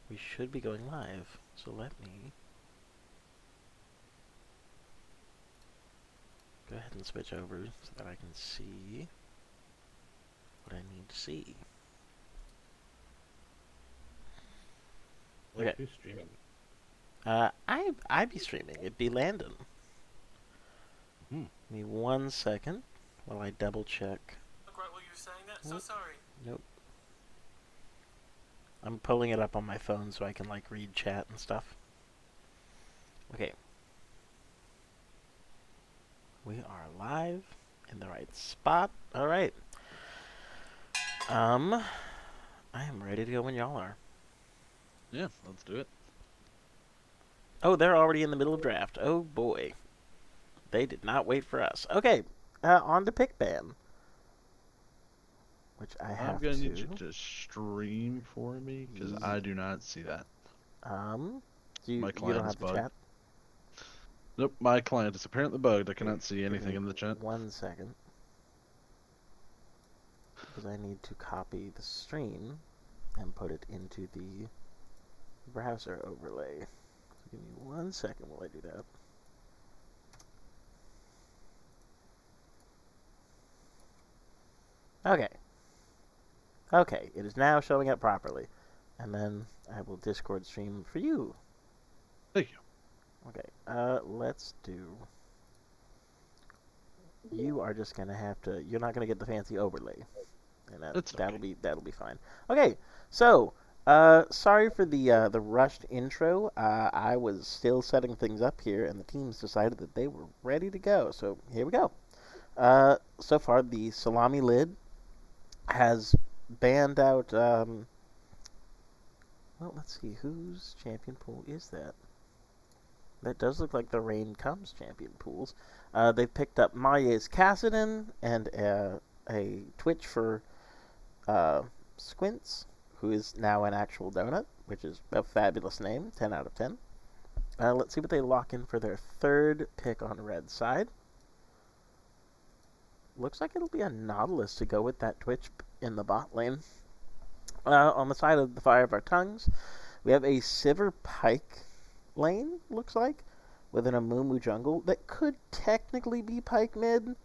We should be going live. So let me go ahead and switch over so that I can see what I need to see. Like Okay. who's streaming? I'd be streaming. It'd be Landon. Hmm. Give me 1 second while I double check. Look right while you were saying that. So Nope. sorry. Nope. I'm pulling it up on my phone so I can like read chat and stuff. Okay. We are live in the right spot. All right. I am ready to go when y'all are. Yeah, let's do it. Oh, they're already in the middle of draft. Oh boy. They did not wait for us. Okay. On to pick ban. Which I I'm have gonna need you to. to stream for me because I do not see that. Um, you My you don't client is have the bugged. chat? Nope, my client is apparently bugged. I Here, cannot see give anything me in the chat. 1 second. Because I need to copy the stream and put it into the browser overlay. So give me 1 second while I do that. Okay. Okay, it is now showing up properly. And then I will Discord stream for you. Thank you. Okay, let's do... You are just gonna have to... You're not gonna get the fancy overlay. And It's okay. that'll be fine. Okay, so sorry for the rushed intro. I was still setting things up here, and the teams decided that they were ready to go. So here we go. So far, the Salami lid has banned out. Well, let's see whose champion pool is that. That does look like the Rain Comes champion pools. They've picked up Maya's Cassidon and a Twitch for Squints, who is now an actual donut, which is a fabulous name, 10 out of 10. Let's see what they lock in for their third pick on red side. Looks like it'll be a Nautilus to go with that Twitch in the bot lane. On the side of the Fire of Our Tongues, we have a Sivir Pike lane, looks like, with an Amumu jungle that could technically be Pike mid,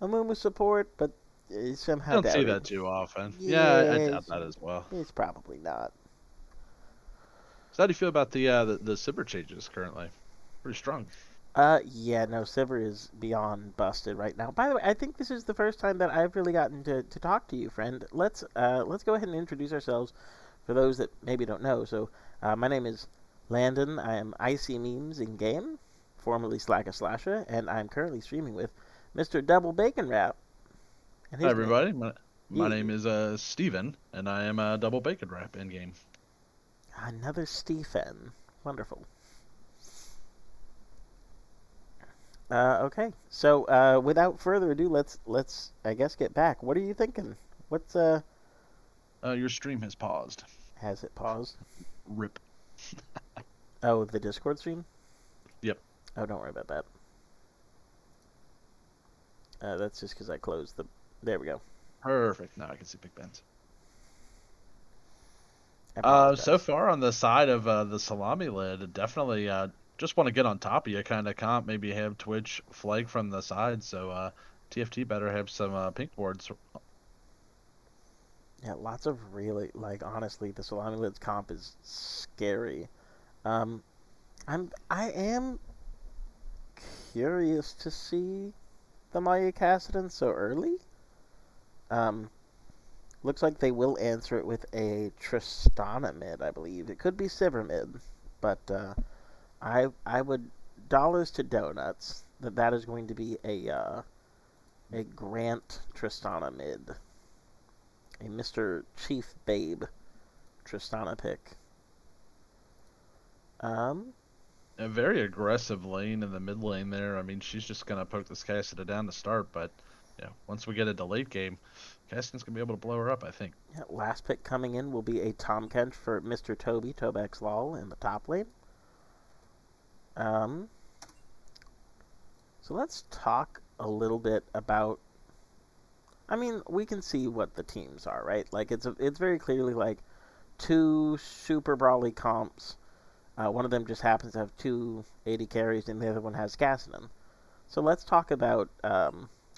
Amumu support, but somehow Don't see doubted. that too often. Yeah, I Yeah, doubt that as well. it's probably not. So how do you feel about the Sibber changes currently? Pretty strong. Yeah, no, Sivir is beyond busted right now. By the way, I think this is the first time that I've really gotten to talk to you, friend. Let's go ahead and introduce ourselves for those that maybe don't know. So, my name is Landon. I am Icy Memes in game, formerly Slacka Slasher, and I'm currently streaming with Mr. Double Bacon Wrap. And Hi his name, everybody. My he, name is Steven, and I am a double bacon wrap in game. another Stephen. Wonderful. Okay, so without further ado, let's I guess get back. What are you thinking? What's Your stream has paused. Has it paused? Rip. Oh, the Discord stream? Yep. Oh, don't worry about that. That's just because I closed the... There we go. Perfect. Now I can see Big Ben's. I So apologize. far on the side of the salami lid, definitely just want to get on top of you, kind of comp. Maybe have Twitch flag from the side, so TFT better have some pink boards. Yeah, lots of really... Like, honestly, the Salami Lids comp is scary. Um, I am curious to see the Maya Cassidon so early. Um, Looks like they will answer it with a Tristana mid, I believe. It could be Sivir mid, but I would dollars to donuts that that is going to be a Grant Tristana mid, a Mr. Chief Babe Tristana pick. Um, A very aggressive lane in the mid lane there. I mean, she's just gonna poke this Cassidy down to start, but yeah, once we get into late game, Cassidy's gonna be able to blow her up, I think. yeah, last pick coming in will be a Tom Kench for Mr. Toby Tobex Lol in the top lane. Um, so let's talk a little bit about. I mean, we can see what the teams are, right? Like it's very clearly like two super brawly comps. One of them just happens to have two 80 carries, and the other one has Gassinen. So let's talk about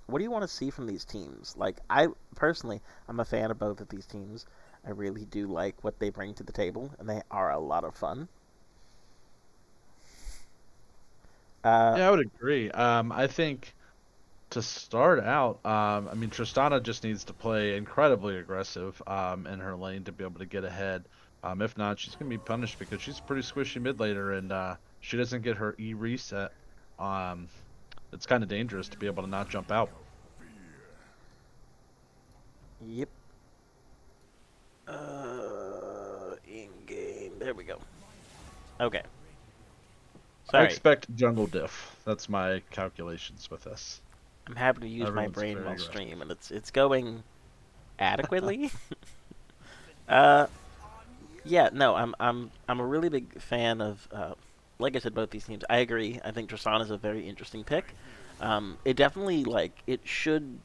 what do you want to see from these teams? Like, I personally, I'm a fan of both of these teams. I really do like what they bring to the table, and they are a lot of fun. Uh, Yeah, I would agree. I think to start out, I mean, Tristana just needs to play incredibly aggressive in her lane to be able to get ahead. If not, she's going to be punished because she's a pretty squishy mid laner and she doesn't get her E reset. Um, it's kind of dangerous to be able to not jump out. yep. In game. There we go. Okay. I Sorry. expect jungle diff. That's my calculations with this. I'm happy to use my Everyone's brain very while aggressive. stream, and it's going adequately. uh, yeah, no, I'm a really big fan of. Like I said, both these teams. I agree. I think Tristana is a very interesting pick. It definitely it should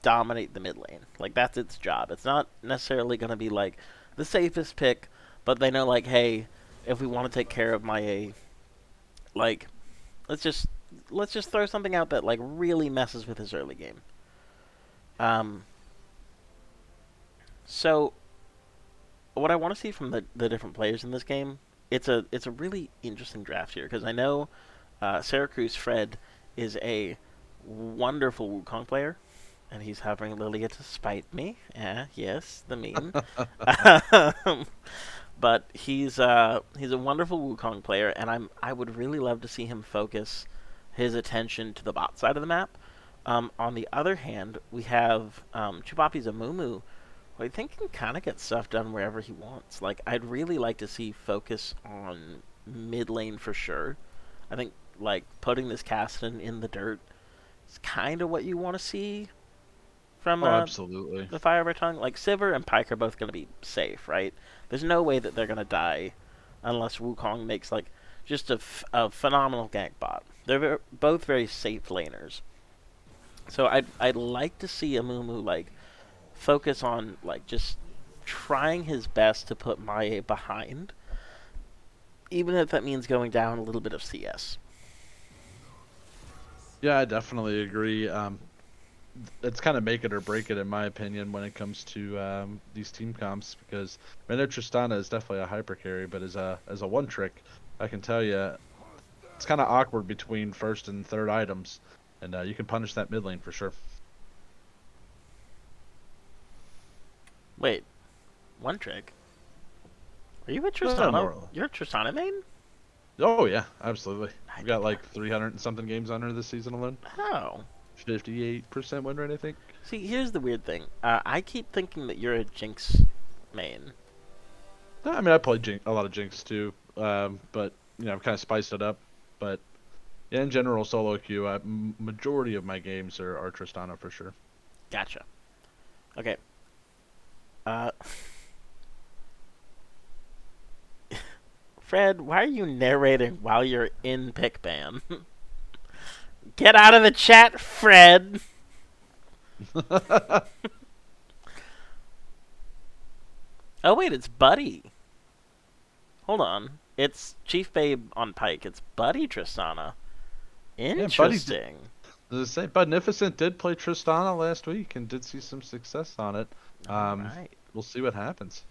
dominate the mid lane. Like that's its job. It's not necessarily going to be like the safest pick, but they know hey, if we want to take care of my A, like let's just let's just throw something out that really messes with his early game. Um, so what I want to see from the different players in this game, it's a really interesting draft here because I know Syracuse Fred is a wonderful Wukong player, and he's hovering Lilia to spite me. Yes, the meme. But he's a wonderful Wukong player, and I would really love to see him focus his attention to the bot side of the map. On the other hand, we have Chupapi's Amumu, who I think can kind of get stuff done wherever he wants. Like I'd really like to see focus on mid lane for sure. I think putting this Cassidy in the dirt is kind of what you want to see from Oh, absolutely. the Fire Tongue. Like Sivir and Pyke are both going to be safe, right? There's no way that they're going to die unless Wukong makes just a phenomenal gank bot. They're both very safe laners. So I'd like to see Amumu focus on just trying his best to put Maie behind, even if that means going down a little bit of CS. Yeah, I definitely agree. It's kind of make it or break it in my opinion when it comes to these team comps because I know Tristana is definitely a hyper carry, but as a one trick, I can tell you it's kind of awkward between first and third items, and you can punish that mid lane for sure. Wait, one trick? Are you a No, Tristana? no. You're a Tristana main? Oh yeah, absolutely. I We've did got not. like 300 and something games on her this season alone. Oh. 58% win rate, I think. See, here's the weird thing. I keep thinking that you're a Jinx main. I mean, I played a lot of Jinx too, but I've kind of spiced it up. But yeah, in general, solo queue, majority of my games are Tristana for sure. Gotcha. Okay. Uh, Fred, why are you narrating while you're in pick ban? Get out of the chat, Fred! Oh, wait, it's Buddy. Hold on. It's Chief Babe on Pike. It's Buddy Tristana. Yeah, Buddy did. Interesting. The same, Beneficent did play Tristana last week and did see some success on it. All right. We'll see what happens.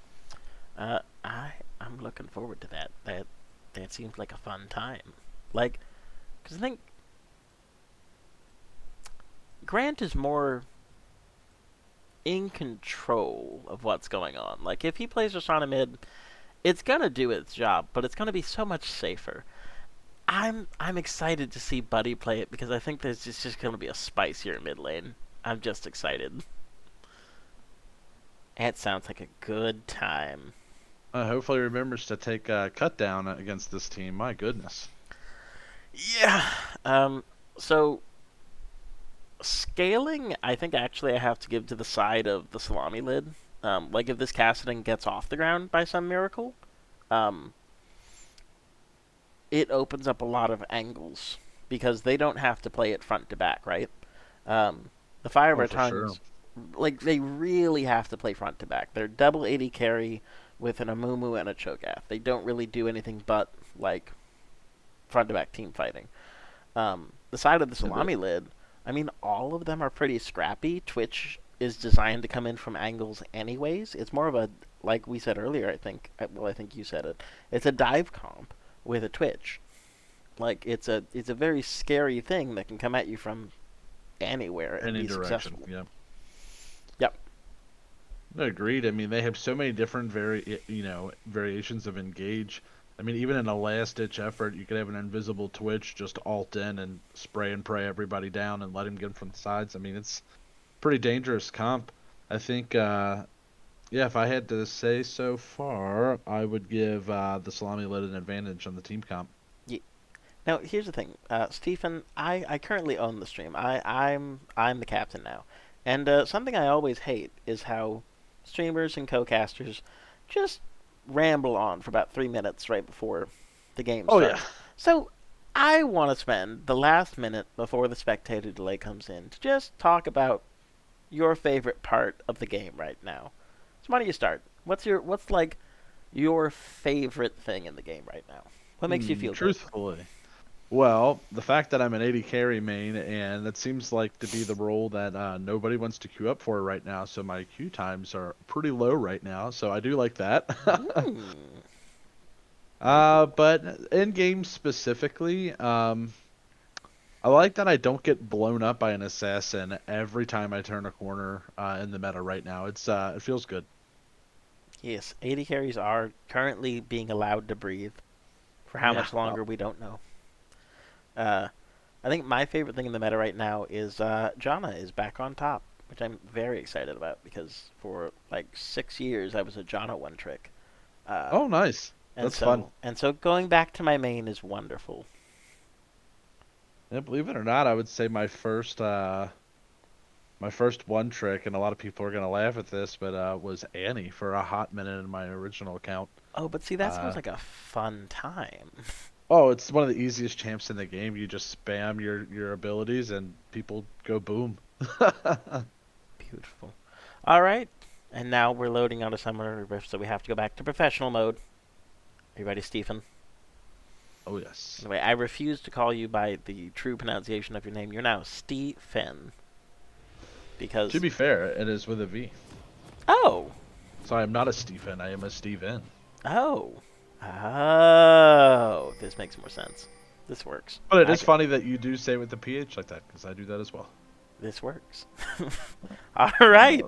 I'm looking forward to that. That seems like a fun time. Because I think Grant is more in control of what's going on. Like if he plays Rashana mid, it's gonna do its job, but it's gonna be so much safer. I'm excited to see Buddy play it because I think there's just gonna be a spicier mid lane. I'm just excited. It sounds like a good time. Hopefully, he remembers to take a cut down against this team. My goodness. Yeah. So scaling, I think actually I have to give to the side of the Salami lid. If this Cassiding gets off the ground by some miracle, um, it opens up a lot of angles because they don't have to play it front to back, right? The Fire Oh, for sure. Tongues, they really have to play front to back. They're double 80 carry with an Amumu and a Cho'Gath. They don't really do anything but like front to back team fighting. The side of the Salami lid, I mean, all of them are pretty scrappy. Twitch is designed to come in from angles anyways. It's more of a, like we said earlier, I think. Well, I think you said it. It's a dive comp with a Twitch. Like it's a very scary thing that can come at you from anywhere and Any be direction. successful. Yeah. Yep. Agreed. I mean, they have so many different variations of engage. I mean, even in a last-ditch effort, you could have an invisible Twitch just ult in and spray and pray everybody down and let him get him from the sides. I mean, it's pretty dangerous comp. I think, yeah, if I had to say so far, I would give the Salami Lid an advantage on the team comp. Now here's the thing, Stephen. I currently own the stream. I'm the captain now, and something I always hate is how streamers and co-casters just ramble on for about 3 minutes right before the game Oh yeah. starts. So I want to spend the last minute before the spectator delay comes in to just talk about your favorite part of the game right now. So why don't you start? What's like your favorite thing in the game right now? What makes you feel good? Truthfully. Well, the fact that I'm an 80 carry main, and that seems like to be the role that nobody wants to queue up for right now, so my queue times are pretty low right now, so I do like that. Mm, very cool. But in games specifically, I like that I don't get blown up by an assassin every time I turn a corner in the meta right now. It feels good. Yes, 80 carries are currently being allowed to breathe. For how Yeah, much well, longer, we don't know. Uh, I think my favorite thing in the meta right now is Janna is back on top, which I'm very excited about because for like 6 years I was a Janna one trick. Uh, oh nice, and that's fun. so going back to my main is wonderful. Yeah, believe it or not, I would say my first one trick, and a lot of people are gonna laugh at this, but was Annie for a hot minute in my original account. Oh, but see, that sounds Uh, like a fun time. oh, it's one of the easiest champs in the game. You just spam your abilities, and people go boom. Beautiful. All right, and now we're loading on a summoner rift, so we have to go back to professional mode. Are you ready, Stephen? Oh yes. Anyway, I refuse to call you by the true pronunciation of your name. You're now Stephen. To Because. be fair, it is with a V. Oh! So I am not a Stephen. I am a Steven. Oh. Oh. This makes more sense. This works. But it is funny that you do say with the PH like that, because I do that as well. This works. Alright.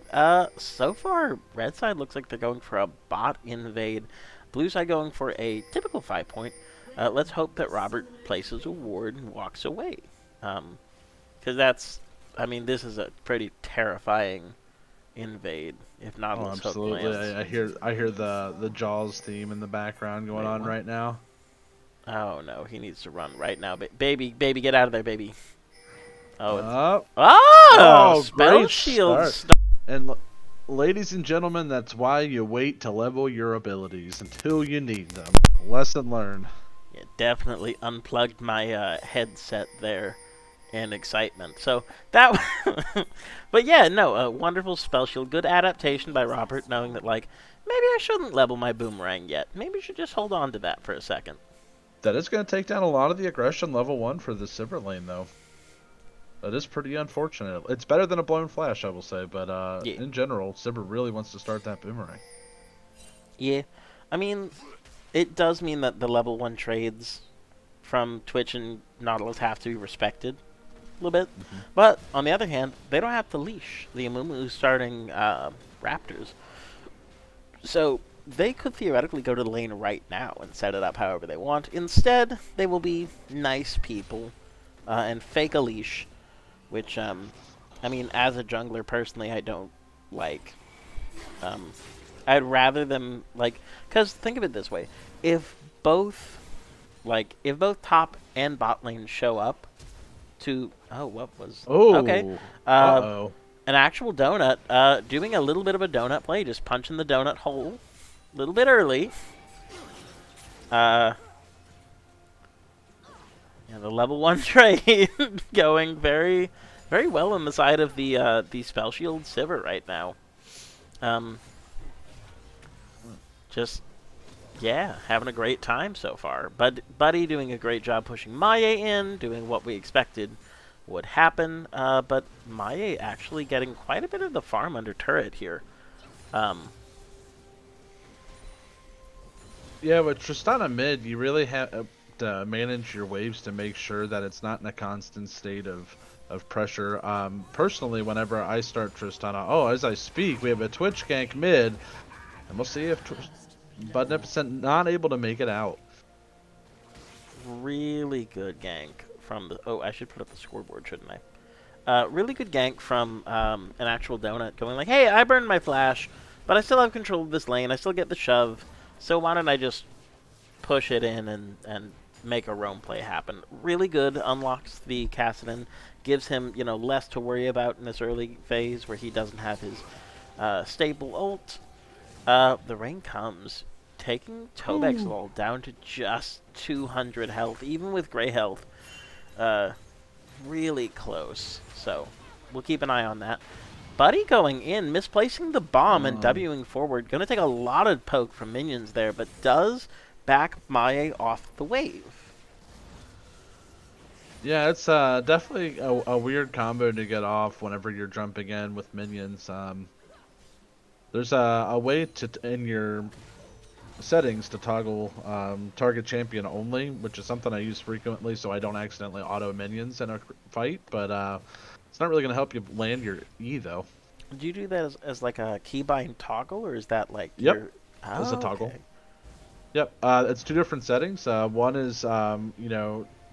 So far, red side looks like they're going for a bot invade. Blue side going for a typical 5-point. Let's hope that Robert places a ward and walks away. Because that's, I mean, this is a pretty terrifying invade. If Oh, Nautilus hook absolutely. lands. I hear the Jaws theme in the background going Wait, on what? right now. Oh no, he needs to run right now. Baby, get out of there, baby. Oh, it's. Uh, Oh! oh, Spell great start. shields! And ladies and gentlemen, that's why you wait to level your abilities until you need them. Lesson learned. Yeah, definitely unplugged my headset there in excitement. So that. But yeah, no, a wonderful spell shield. Good adaptation by Robert, knowing that, like, maybe I shouldn't level my boomerang yet. Maybe I should just hold on to that for a second. That is going to take down a lot of the aggression level 1 for the Silver lane, though. That is pretty unfortunate. It's better than a blown flash, I will say, but Yeah. in general, Sibber really wants to start that boomerang. Yeah. I mean, it does mean that the level 1 trades from Twitch and Nautilus have to be respected a little bit. Hmm. But, on the other hand, they don't have to leash the Amumu starting Raptors. So, they could theoretically go to the lane right now and set it up however they want. Instead, they will be nice people and fake a leash, which, I mean, as a jungler, personally, I don't like. I'd rather them, like, because think of it this way. If both, if both top and bot lane show up to, oh, what was, okay, Oh, uh, uh-oh. an actual donut, doing a little bit of a donut play, just punching the donut hole a little bit early. Yeah, the level 1 trade going very, very well on the side of the spell shield Sivir right now. just yeah, having a great time so far. But Buddy doing a great job pushing Maya in, doing what we expected would happen. But Maya actually getting quite a bit of the farm under turret here. Um, Yeah, with Tristana mid, you really have to manage your waves to make sure that it's not in a constant state of pressure. Personally, whenever I start Tristana, oh, as I speak, we have a Twitch gank mid, and we'll see if Bud not able to make it out. really good gank from the. Oh, I should put up the scoreboard, shouldn't I? Really good gank from an actual donut going like, hey, I burned my flash, but I still have control of this lane. I still get the shove. So why don't I just push it in and make a roam play happen? Really good. Unlocks the Kassadin. Gives him, less to worry about in this early phase where he doesn't have his stable ult. The rain comes, taking Tobexlol down to just 200 health, even with gray health. Uh, really close. So we'll keep an eye on that. Buddy going in, misplacing the bomb and Wing forward. Going to take a lot of poke from minions there, but does back Maie off the wave. Yeah, it's definitely a weird combo to get off whenever you're jumping in with minions. There's a way to in your settings to toggle target champion only, which is something I use frequently so I don't accidentally auto minions in a fight, but it's not really going to help you land your E though. Do you do that as like a keybind toggle, or is that like Yep, your... as a Oh, toggle. okay. Yep, it's two different settings. One is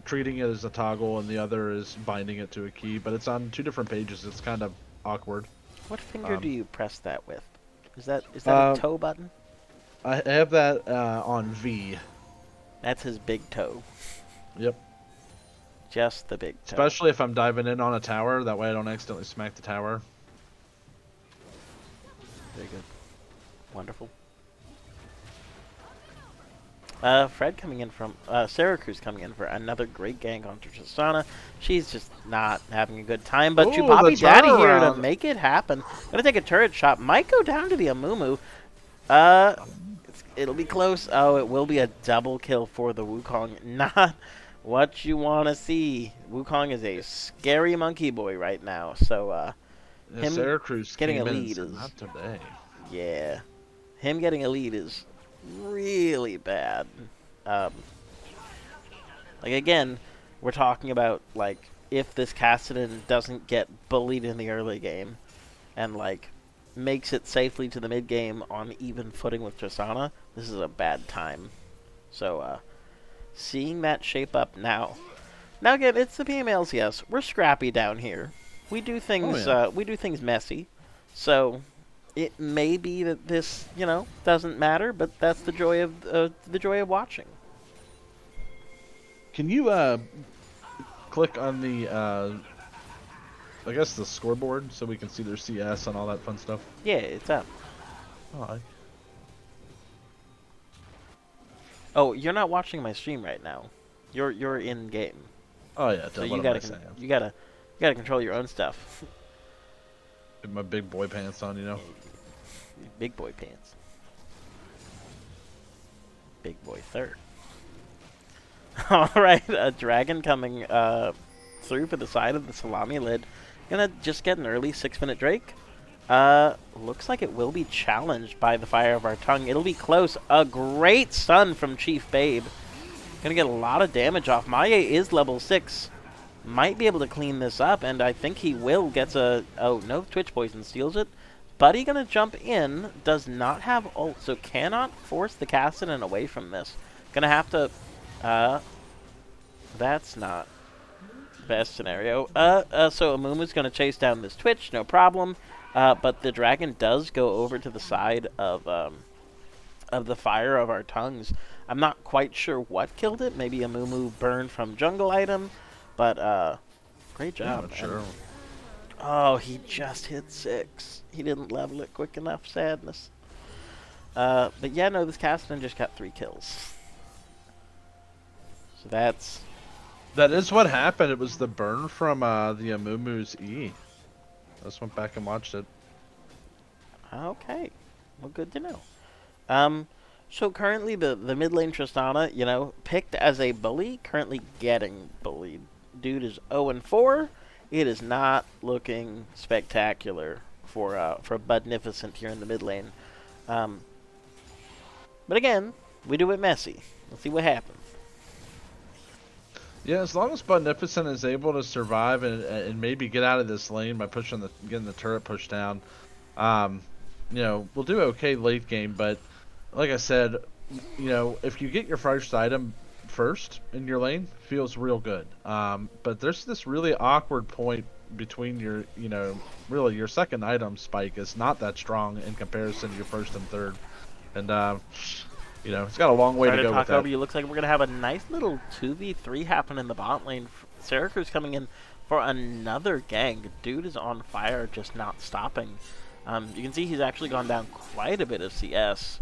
treating it as a toggle, and the other is binding it to a key. But it's on two different pages. It's kind of awkward. What finger do you press that with? Is that a Uh, toe button? I have that on V. That's his big toe. Yep. Just the big toe. Especially if I'm diving in on a tower. That way I don't accidentally smack the tower. Very good. Wonderful. Fred coming in from Syracuse coming in for another great gank onto Tristana. She's just not having a good time, but Ooh, Bobby the Daddy here to turnaround. make it happen. Gonna take a turret shot. Might go down to the Amumu. It'll be close. Oh, it will be a double kill for the Wukong. Not what you want to see. Wukong is a scary monkey boy right now. So him Syracuse getting a came in and lead said, is... not today. Yeah. Him getting a lead is really bad. Um, like, again, we're talking about, like, if this Kassadin doesn't get bullied in the early game and, like, makes it safely to the mid game on even footing with Tristana, this is a bad time. So, seeing that shape up now. Now, again, it's the PMA LCS. We're scrappy down here. We do things, Oh, yeah. we do things messy. So, it may be that this, doesn't matter, but that's the joy of watching. Can you click on the I guess the scoreboard so we can see their CS and all that fun stuff? Yeah, it's up. Oh, Oh, you're not watching my stream right now. You're in game, oh yeah. so What you am I gotta saying? control your own stuff. Get my big boy pants on, you know. Big boy pants. Big boy third. All right, a dragon coming through for the side of the Salami lid. Gonna just get an early 6-minute Drake. Looks like it will be challenged by the fire of our tongue. It'll be close. A great stun from Chief Babe. Gonna get a lot of damage off. Maya is level 6. Might be able to clean this up, and I think he will. Gets a... Oh, no, Twitch Poison steals it. Buddy gonna jump in. Does not have ult, so cannot force the Kassadin away from this. Gonna have to... That's not best scenario. So Amumu's gonna chase down this Twitch, no problem. But the dragon does go over to the side of the fire of our tongues. I'm not quite sure what killed it. Maybe a Mumu burned from jungle item, but great job. Yeah, sure. Oh, he just hit 6. He didn't level it quick enough. Sadness. But yeah, no, this Kassadin just got 3 kills. So That is what happened. It was the burn from the Amumu's E. I just went back and watched it. okay. Well, good to know. So currently the mid lane Tristana, picked as a bully, currently getting bullied. Dude is 0 and 4. It is not looking spectacular for Budnificent here in the mid lane. Um, but again, we do it messy. Let's see what happens. Yeah, as long as Beneficent is able to survive and maybe get out of this lane by getting the turret pushed down, um, we'll do okay late game. But like I said, if you get your first item first in your lane, feels real good. But there's this really awkward point between really your second item spike is not that strong in comparison to your first and third, and it's got a long way Sorry to to go with talk that. over you. Looks like we're going to have a nice little 2v3 happen in the bot lane. Syracuse coming in for another gang. Dude is on fire, just not stopping. You can see he's actually gone down quite a bit of CS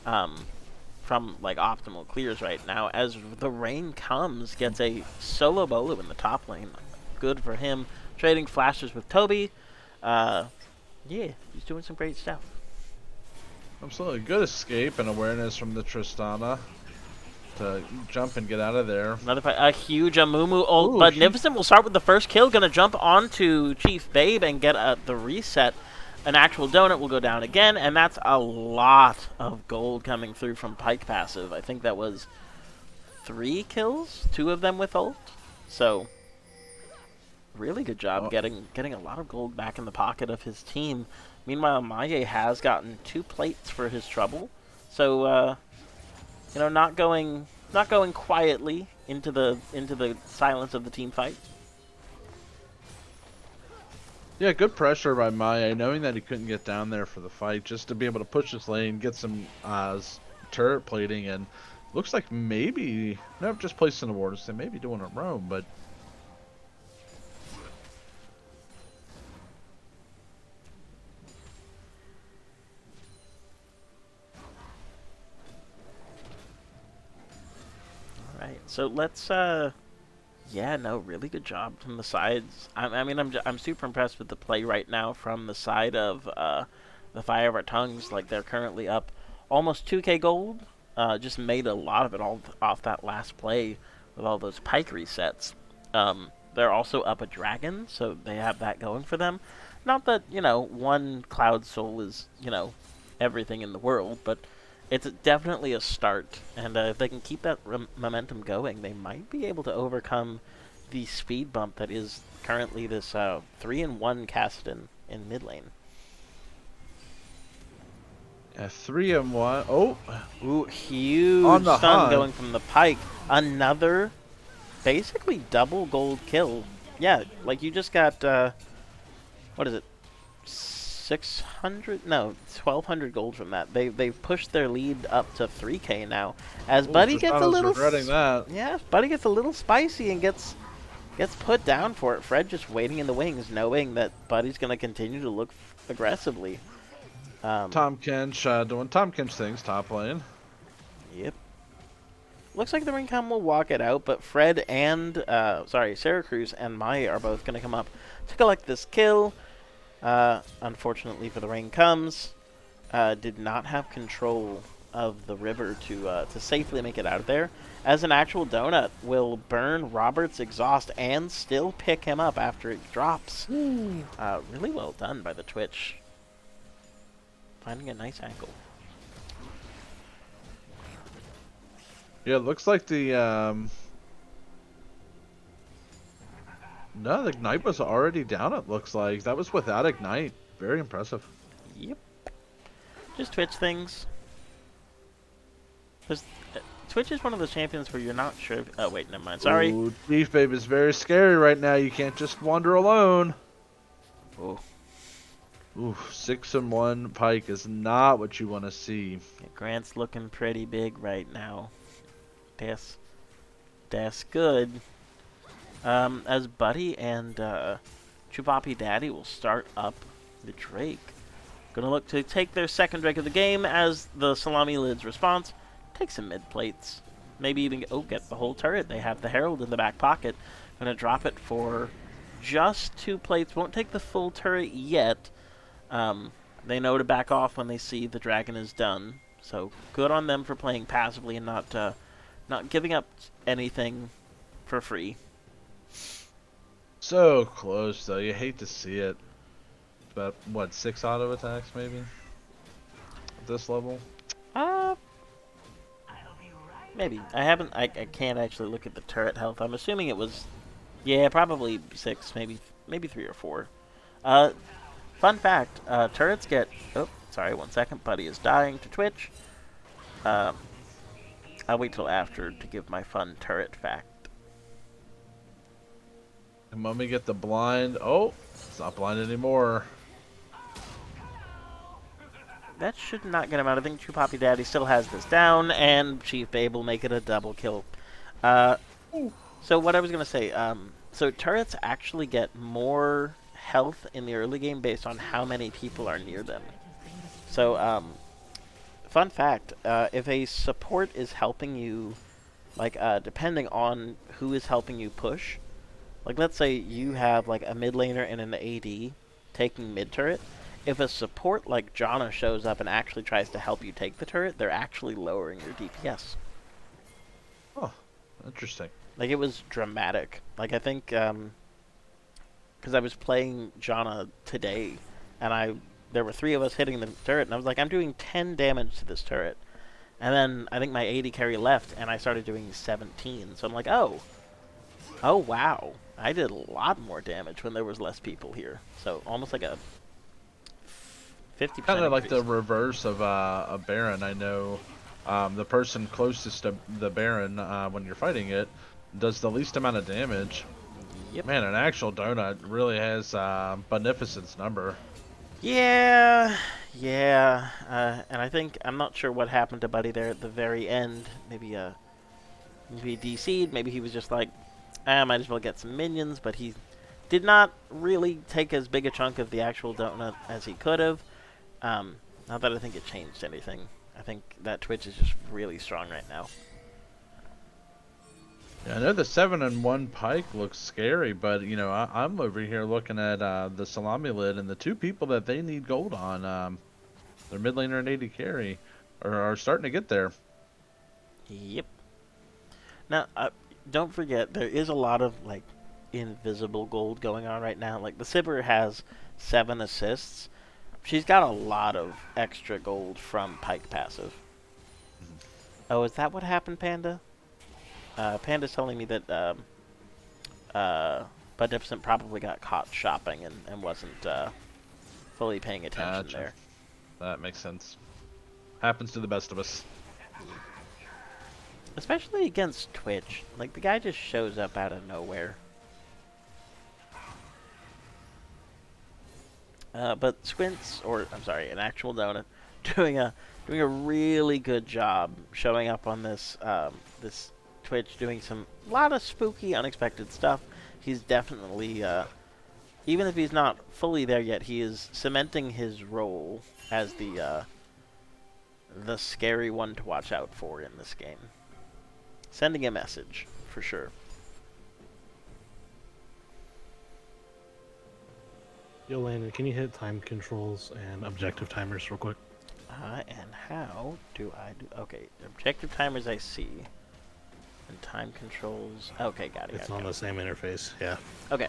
from like optimal clears right now. As the rain comes, gets a solo bolo in the top lane. Good for him. Trading flashes with Toby. Yeah, he's doing some great stuff. Absolutely. Good escape and awareness from the Tristana to jump and get out of there. Another fight. A huge Amumu ult. Ooh, Magnificent will start with the first kill. Going to jump onto Chief Babe and get the reset. An actual donut will go down again, and that's a lot of gold coming through from Pike passive. I think that was 3 kills, 2 of them with ult. So, really good job getting a lot of gold back in the pocket of his team. Meanwhile, Maye has gotten 2 plates for his trouble. So, not going quietly into the silence of the team fight. Yeah, good pressure by Maya, knowing that he couldn't get down there for the fight, just to be able to push his lane, get some turret plating, and looks like maybe just placing a ward, so maybe doing a roam, but. Right. So let's yeah, no, really good job from the sides. I'm super impressed with the play right now from the side of the Fire of Our Tongues. Like they're currently up almost 2k gold. Just made a lot of it all off that last play with all those pike resets. They're also up a dragon, so they have that going for them. Not that, one Cloud Soul is, everything in the world, but it's definitely a start, and if they can keep that momentum going, they might be able to overcome the speed bump that is currently this 3-1 Kassadin in mid lane. Yeah, 3 and 1. Oh, Ooh, huge on the stun hunt. going from the Pike. Another basically double gold kill. Yeah, like you just got, what is it? 600? No, 1,200 gold from that. They've pushed their lead up to 3k now. As Buddy gets a little regretting that. Yeah, Buddy gets a little spicy and gets put down for it. Fred just waiting in the wings, knowing that Buddy's going to continue to look aggressively. Tom Kench doing Tom Kench things top lane. Yep. Looks like the Rincon will walk it out, but Fred and Syracuse and Maya are both going to come up to collect this kill. Unfortunately for the rain comes, did not have control of the river to safely make it out of there, as an actual donut will burn Robert's exhaust and still pick him up after it drops. Really well done by the Twitch. Finding a nice angle. Yeah, it looks like the no, the Ignite was already down, it looks like. That was without Ignite. Very impressive. Yep. Just Twitch things. Twitch is one of those champions where you're not sure. Oh, wait, never mind. Sorry. Ooh, Chief Babe is very scary right now. You can't just wander alone. Oh. Ooh, 6 and 1 Pike is not what you want to see. Yeah, Grant's looking pretty big right now. That's good. As Buddy and Chupapi Daddy will start up the Drake. Gonna look to take their second Drake of the game as the Salami Lid's response. Take some mid plates. Maybe even get the whole turret. They have the Herald in the back pocket. Gonna drop it for just 2 plates. Won't take the full turret yet. They know to back off when they see the dragon is done. So good on them for playing passively and not giving up anything for free. So close though. You hate to see it. But what, 6 auto attacks maybe at this level? Uh, maybe. I haven't. I can't actually look at the turret health. I'm assuming it was, yeah, probably 6, maybe 3 or 4. Uh, fun fact. Turrets get. Oh, sorry. 1 second. Buddy is dying to Twitch. Um, I'll wait till after to give my fun turret fact. And when we get the blind, oh, it's not blind anymore. That should not get him out. I think True Poppy Daddy still has this down, and Chief Babe will make it a double kill. Uh, so what I was going to say, so turrets actually get more health in the early game based on how many people are near them. So, fun fact, if a support is helping you, like, depending on who is helping you push, like, let's say you have, like, a mid laner and an AD taking mid turret. If a support like Janna shows up and actually tries to help you take the turret, they're actually lowering your DPS. Oh, interesting. Like, it was dramatic. Like, I think, because I was playing Janna today, and there were 3 of us hitting the turret, and I was like, I'm doing 10 damage to this turret. And then I think my AD carry left, and I started doing 17. So I'm like, oh wow. I did a lot more damage when there was less people here. So almost like a 50% Kind of like increase. the reverse of a Baron. I know the person closest to the Baron when you're fighting it does the least amount of damage. Yep. Man, an actual donut really has Beneficent's number. Yeah. And I think, I'm not sure what happened to Buddy there at the very end. Maybe he DC'd. Maybe he was just like, I might as well get some minions. But he did not really take as big a chunk of the actual donut as he could have. Not that I think it changed anything. I think that Twitch is just really strong right now. Yeah, I know the 7-1 Pike looks scary, but you know I'm over here looking at the Salami lid and the 2 people that they need gold on. Their mid laner and AD carry are starting to get there. Yep. Now, don't forget, there is a lot of, like, invisible gold going on right now. Like, the Sibber has 7 assists. She's got a lot of extra gold from Pike passive. Oh, is that what happened, Panda? Panda's telling me that Beneficent probably got caught shopping and wasn't fully paying attention Gotcha. there. That makes sense. Happens to the best of us. Especially against Twitch. Like, the guy just shows up out of nowhere. But Squints, or I'm sorry, an actual donut, doing a really good job showing up on this this Twitch, doing a lot of spooky, unexpected stuff. He's definitely, even if he's not fully there yet, he is cementing his role as the scary one to watch out for in this game. Sending a message, for sure. Yo, Landon, can you hit time controls and objective timers real quick? And how do I do... Okay, objective timers I see. And time controls... Okay, got it. It's on the same interface, yeah. Okay.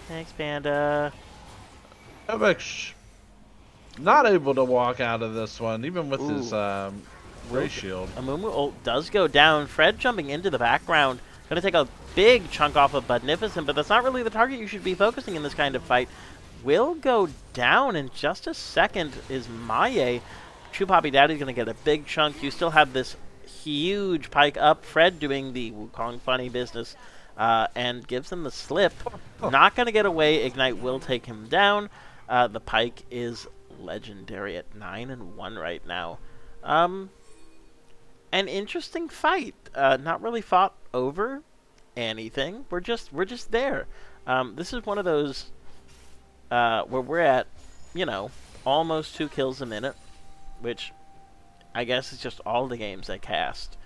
Thanks, Panda. Evex not able to walk out of this one, even with his ray shield. Amumu ult does go down. Fred jumping into the background. Gonna take a big chunk off of Beneficent, but that's not really the target you should be focusing in this kind of fight. Will go down in just a second is Maye. True Poppy Daddy's gonna get a big chunk. You still have this huge Pike up. Fred doing the Wukong funny business and gives him the slip. Not gonna get away. Ignite will take him down. The Pike is legendary at 9-1 right now. An interesting fight. Not really fought over anything. We're just there. This is one of those where we're at, almost 2 kills a minute, which I guess is just all the games I cast.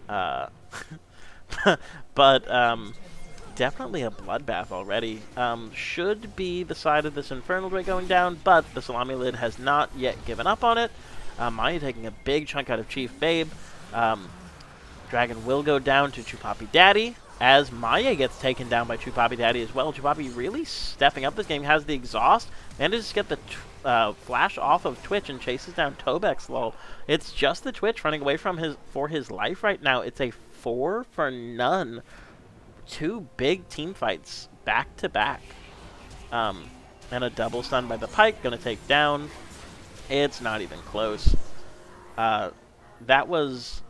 But definitely a bloodbath already. Should be the side of this Infernal Ray going down, but the Salami lid has not yet given up on it. Maya taking a big chunk out of Chief Babe. Dragon will go down to Chupapi Daddy, as Maya gets taken down by Chupapi Daddy as well. Chupapi really stepping up this game, has the exhaust, manages to get the flash off of Twitch and chases down Tobex lol. It's just the Twitch running away from his life right now. It's a 4 for none. 2 big team fights back to back. And a double stun by the Pike, gonna take down. It's not even close. That was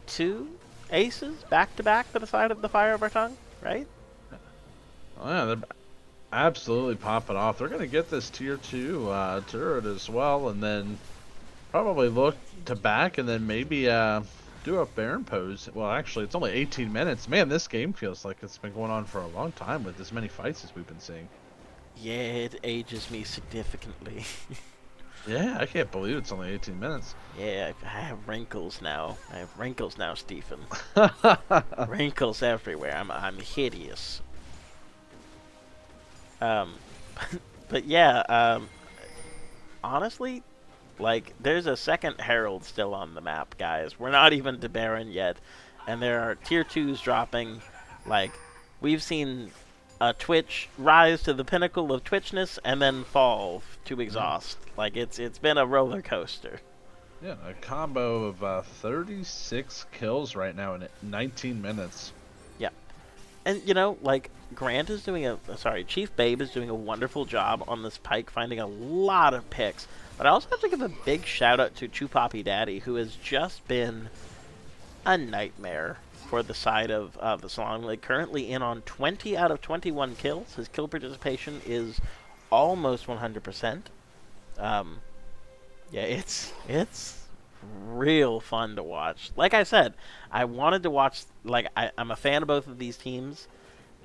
2 aces back to back to the side of the Fire of our Tongue, right? Oh, yeah, they're absolutely popping off. They're gonna get this tier 2 turret as well, and then probably look to back, and then maybe do a Baron pose. Well, actually, it's only 18 minutes. Man, this game feels like it's been going on for a long time with as many fights as we've been seeing. Yeah, it ages me significantly. Yeah, I can't believe it's only 18 minutes. Yeah, I have wrinkles now. I have wrinkles now, Stephen. Wrinkles everywhere. I'm hideous. But yeah, honestly, like, there's a second Herald still on the map, guys. We're not even to Baron yet, and there are tier 2s dropping. Like, we've seen a Twitch rise to the pinnacle of Twitchness and then fall to exhaust. Like, it's been a roller coaster. Yeah, a combo of 36 kills right now in 19 minutes. Yeah. And, you know, like, Grant is doing Chief Babe is doing a wonderful job on this Pike, finding a lot of picks. But I also have to give a big shout out to Chupapi Daddy, who has just been a nightmare for the side of the Salami League. Currently in on 20 out of 21 kills. His kill participation is almost 100%. Yeah, it's real fun to watch. Like I said, I wanted to watch, like, I'm a fan of both of these teams,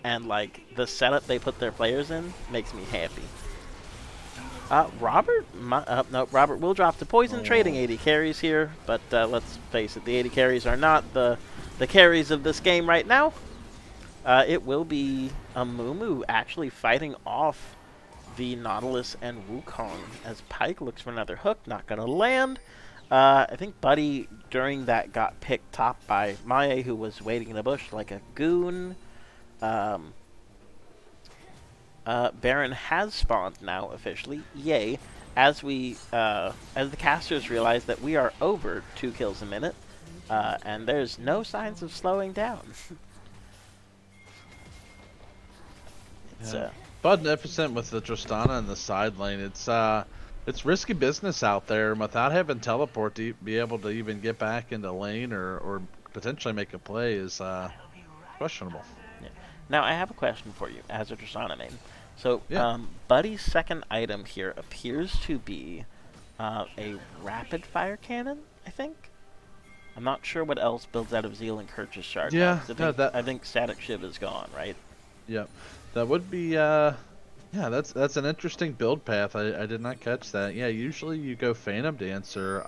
and, like, the setup they put their players in makes me happy. Robert will drop to Poison, trading 80 carries here, but let's face it, the 80 carries are not the carries of this game right now. It will be a Mumu actually fighting off the Nautilus and Wukong as Pike looks for another hook, not gonna land. I think Buddy during that got picked top by Maya, who was waiting in the bush like a goon. Baron has spawned now officially. Yay! As the casters realize that we are over 2 kills a minute, and there's no signs of slowing down. It's Budnificent with the Tristana in the side lane. It's risky business out there without having teleport to be able to even get back into lane or potentially make a play is questionable. Yeah. Now I have a question for you as a Tristana main. So Yeah. Buddy's second item here appears to be a rapid fire cannon, I think. I'm not sure what else builds out of Zeal and Kirch's Shard. Yeah, I think Static Shiv is gone, right? Yep. That would be yeah, that's an interesting build path. I did not catch that. Yeah, usually you go Phantom Dancer.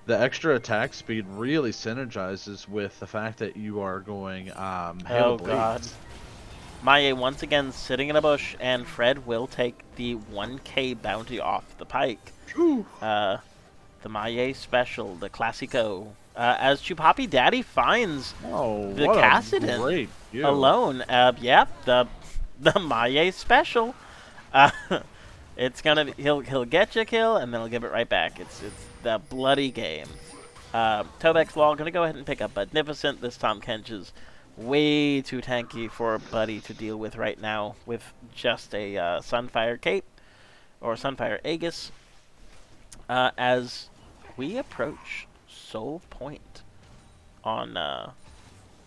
The extra attack speed really synergizes with the fact that you are going Hail of Blades. God. Maya once again sitting in a bush, and Fred will take the 1k bounty off the Pike. The Maya special, the Classico. As Chupapi Daddy finds the Cassidon alone. Yep, the Maya special. It's gonna be, he'll get you a kill and then he'll give it right back. It's the bloody game. Tobex Law gonna go ahead and pick up Magnificent. This Tom Kench is way too tanky for Buddy to deal with right now with just a Sunfire Cape or Sunfire Aegis. As we approach Soul Point on,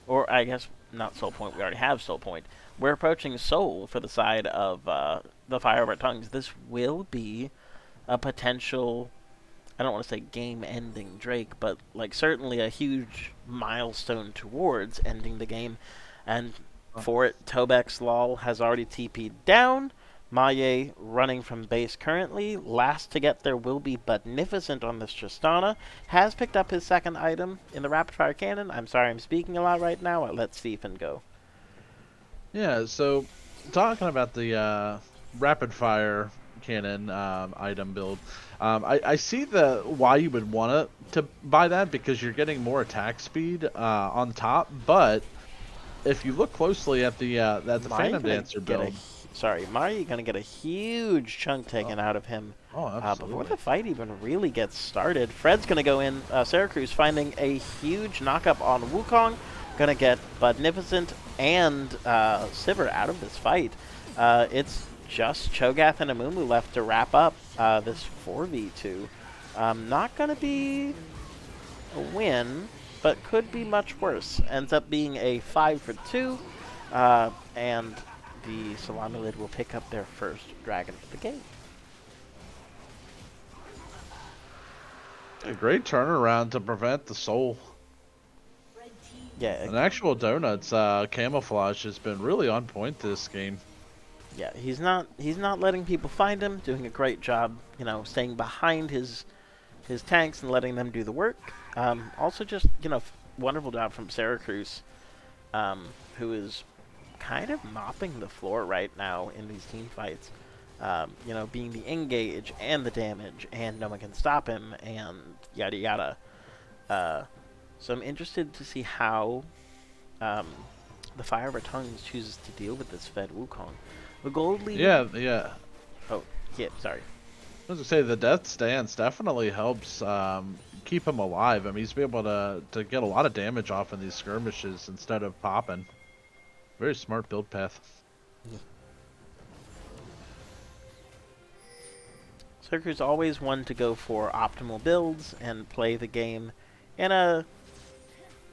or I guess not Soul Point, we already have Soul Point. We're approaching Soul for the side of the Fire of our Tongues. This will be a potential, I don't want to say game-ending Drake, but like certainly a huge milestone towards ending the game. And for it, Tobex Lol has already TP'd down. Maye running from base currently. Last to get there will be Budnificent on this Tristana. Has picked up his second item in the Rapid Fire Cannon. I'm sorry I'm speaking a lot right now. I'll let Stephen go. Yeah, so talking about the rapid fire cannon item build, I see the why you would want to buy that because you're getting more attack speed on top. But if you look closely at the Mari Phantom gonna Dancer get a build, sorry, Mari gonna get a huge chunk oh, taken out of him oh before absolutely, the fight even really gets started. Fred's gonna go in. Syracuse finding a huge knockup on Wukong, gonna get Budnificent and Sivir out of this fight. It's just Cho'Gath and Amumu left to wrap up this 4v2. Not gonna be a win, but could be much worse. Ends up being a 5 for 2, and the Salami Lid will pick up their first dragon for the game. a great turnaround to prevent the soul. Yeah, An actual donuts camouflage has been really on point this game. yeah, he's not letting people find him. Doing a great job, staying behind his tanks and letting them do the work. Also, just wonderful job from Syracuse, who is kind of mopping the floor right now in these team fights. Being the engage and the damage, and no one can stop him, and yada yada. So I'm interested to see how the Fire of our Tongues chooses to deal with this Fed Wukong. The gold lead. Yeah, yeah. Oh, yeah, sorry. I was gonna say the death stance definitely helps keep him alive. I mean, he's able to get a lot of damage off in these skirmishes instead of popping. Very smart build path. Syracuse always one to go for optimal builds and play the game in a,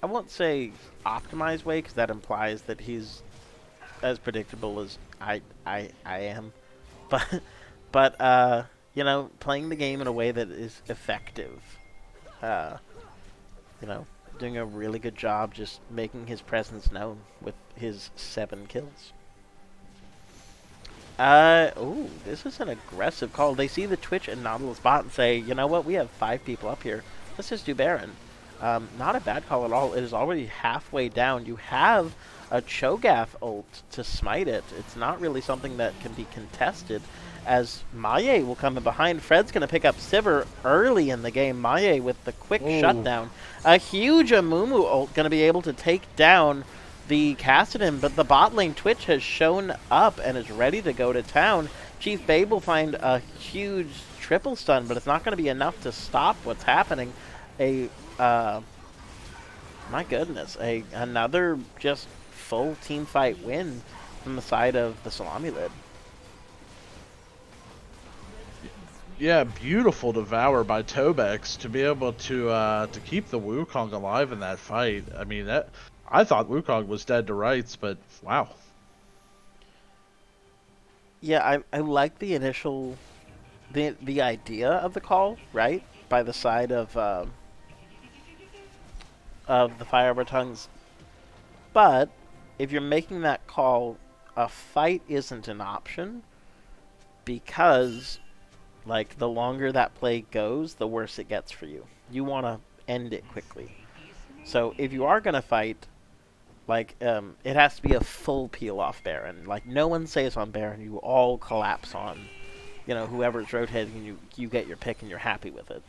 I won't say optimized way, because that implies that he's as predictable as I am, but playing the game in a way that is effective. Uh, Doing a really good job just making his presence known with his 7 kills. Oh, this is an aggressive call. They see the Twitch and Nautilus bot and say, you know what, we have 5 people up here. Let's just do Baron. Not a bad call at all. It is already halfway down. You have a Cho'Gath ult to smite it. It's not really something that can be contested, as Maye will come in behind. Fred's going to pick up Sivir early in the game. Maye with the quick shutdown. A huge Amumu ult going to be able to take down the Kassadin, but the bot lane Twitch has shown up and is ready to go to town. Chief Babe will find a huge triple stun, but it's not going to be enough to stop what's happening. My goodness, another just full team fight win from the side of the Salami Lid. Yeah, beautiful devour by Tobex to be able to keep the Wukong alive in that fight. I mean, that I thought Wukong was dead to rights, but wow. Yeah, I like the initial, the idea of the call, right, by the side of the Fire of our Tongues. But if you're making that call, a fight isn't an option, because like the longer that play goes, the worse it gets for you. You want to end it quickly. So if you are gonna fight, like it has to be a full peel off Baron. Like no one saves on Baron, you all collapse on, whoever's rotating, and you get your pick and you're happy with it.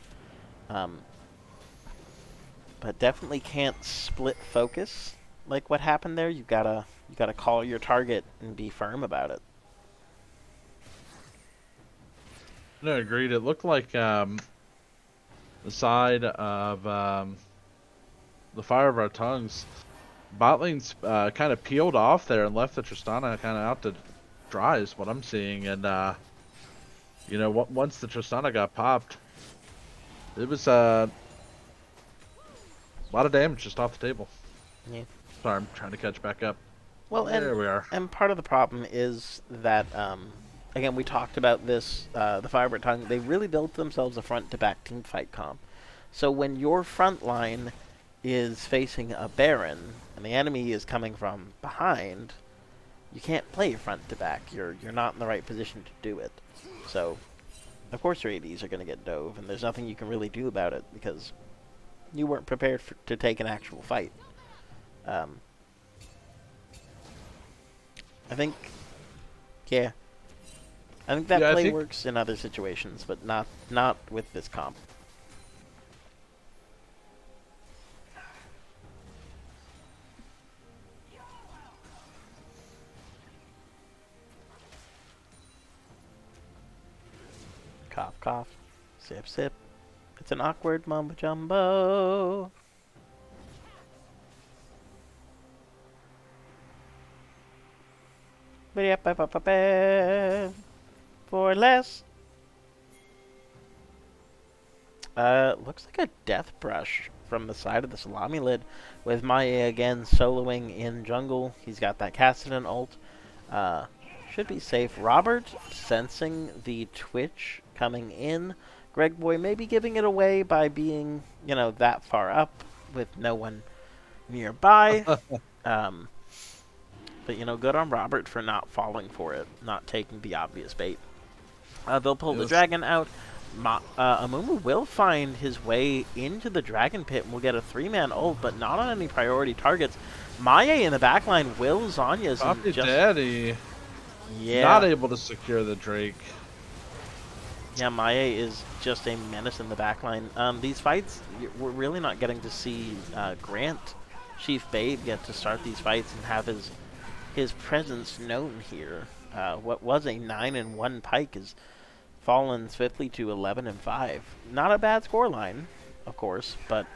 But definitely can't split focus like what happened there. You gotta call your target and be firm about it. No, agreed. It looked like the side of the Fire of our Tongues bot lane's kind of peeled off there and left the Tristana kind of out to dry is what I'm seeing. And once the Tristana got popped, it was a lot of damage just off the table. Yeah. Sorry, I'm trying to catch back up. Well, There we are. And part of the problem is that, again, we talked about this, the Fiber Tongue, they really built themselves a front-to-back team fight comp. So when your front line is facing a Baron, and the enemy is coming from behind, you can't play front-to-back. You're not in the right position to do it. So, of course your ADs are going to get dove, and there's nothing you can really do about it, because you weren't prepared to take an actual fight. I think, yeah. I think that Yeah, I play think works in other situations, but not with this comp. Cough, cough. Sip, sip. It's an awkward mumbo jumbo. For less. Looks like a death brush from the side of the Salami lid with Maya again soloing in jungle. He's got that Cassidy ult. Uh, should be safe. Robert sensing the Twitch coming in. Greg Boy maybe giving it away by being, that far up with no one nearby. Um, but, good on Robert for not falling for it, not taking the obvious bait. They'll pull the yes. dragon out. Amumu will find his way into the dragon pit and will get a 3-man ult, but not on any priority targets. Maya in the backline will Zonya's and Poppy just... Daddy Yeah. not able to secure the Drake. Yeah, Maya is just a menace in the backline. These fights, we're really not getting to see Grant, Chief Babe, get to start these fights and have his presence known here. What was a 9-1 Pyke is fallen swiftly to 11-5. Not a bad scoreline, of course, but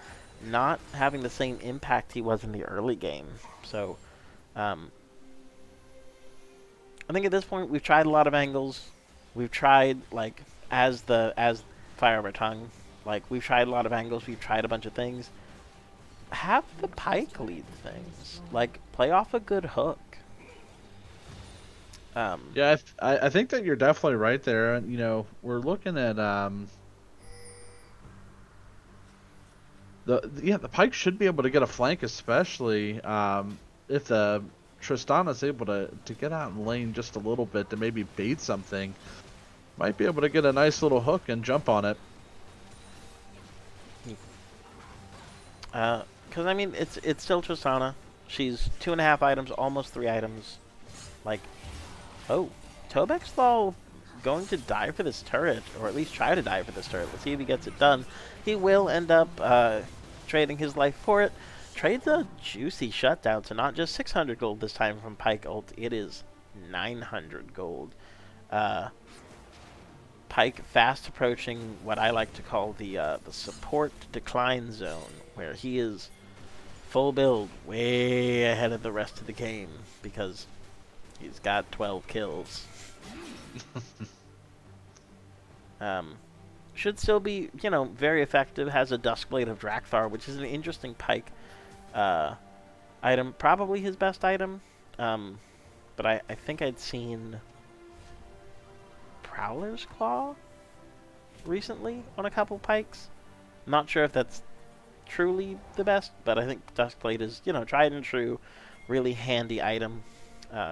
not having the same impact he was in the early game. So, I think at this point we've tried a lot of angles. We've tried as fire over tongue. We've tried a lot of angles. We've tried a bunch of things. Have the Pyke lead things. Play off a good hook. Yeah, I think that you're definitely right there. We're looking at the Pyke should be able to get a flank, especially if the Tristana's able to get out in lane just a little bit to maybe bait something. Might be able to get a nice little hook and jump on it. Because I mean, it's still Tristana. She's 2.5 items, almost 3 items. Oh, Tobexthal going to die for this turret, or at least try to die for this turret. Let's see if he gets it done. He will end up trading his life for it. Trades a juicy shutdown, so not just 600 gold this time from Pyke ult, it is 900 gold. Pyke fast approaching what I like to call the support decline zone, where he is full build, way ahead of the rest of the game, because he's got 12 kills. Should still be, very effective. Has a Duskblade of Drakthar, which is an interesting Pyke item. Probably his best item. But I think I'd seen Prowler's Claw recently on a couple Pykes. Not sure if that's truly the best, but I think Duskblade is, tried and true, really handy item.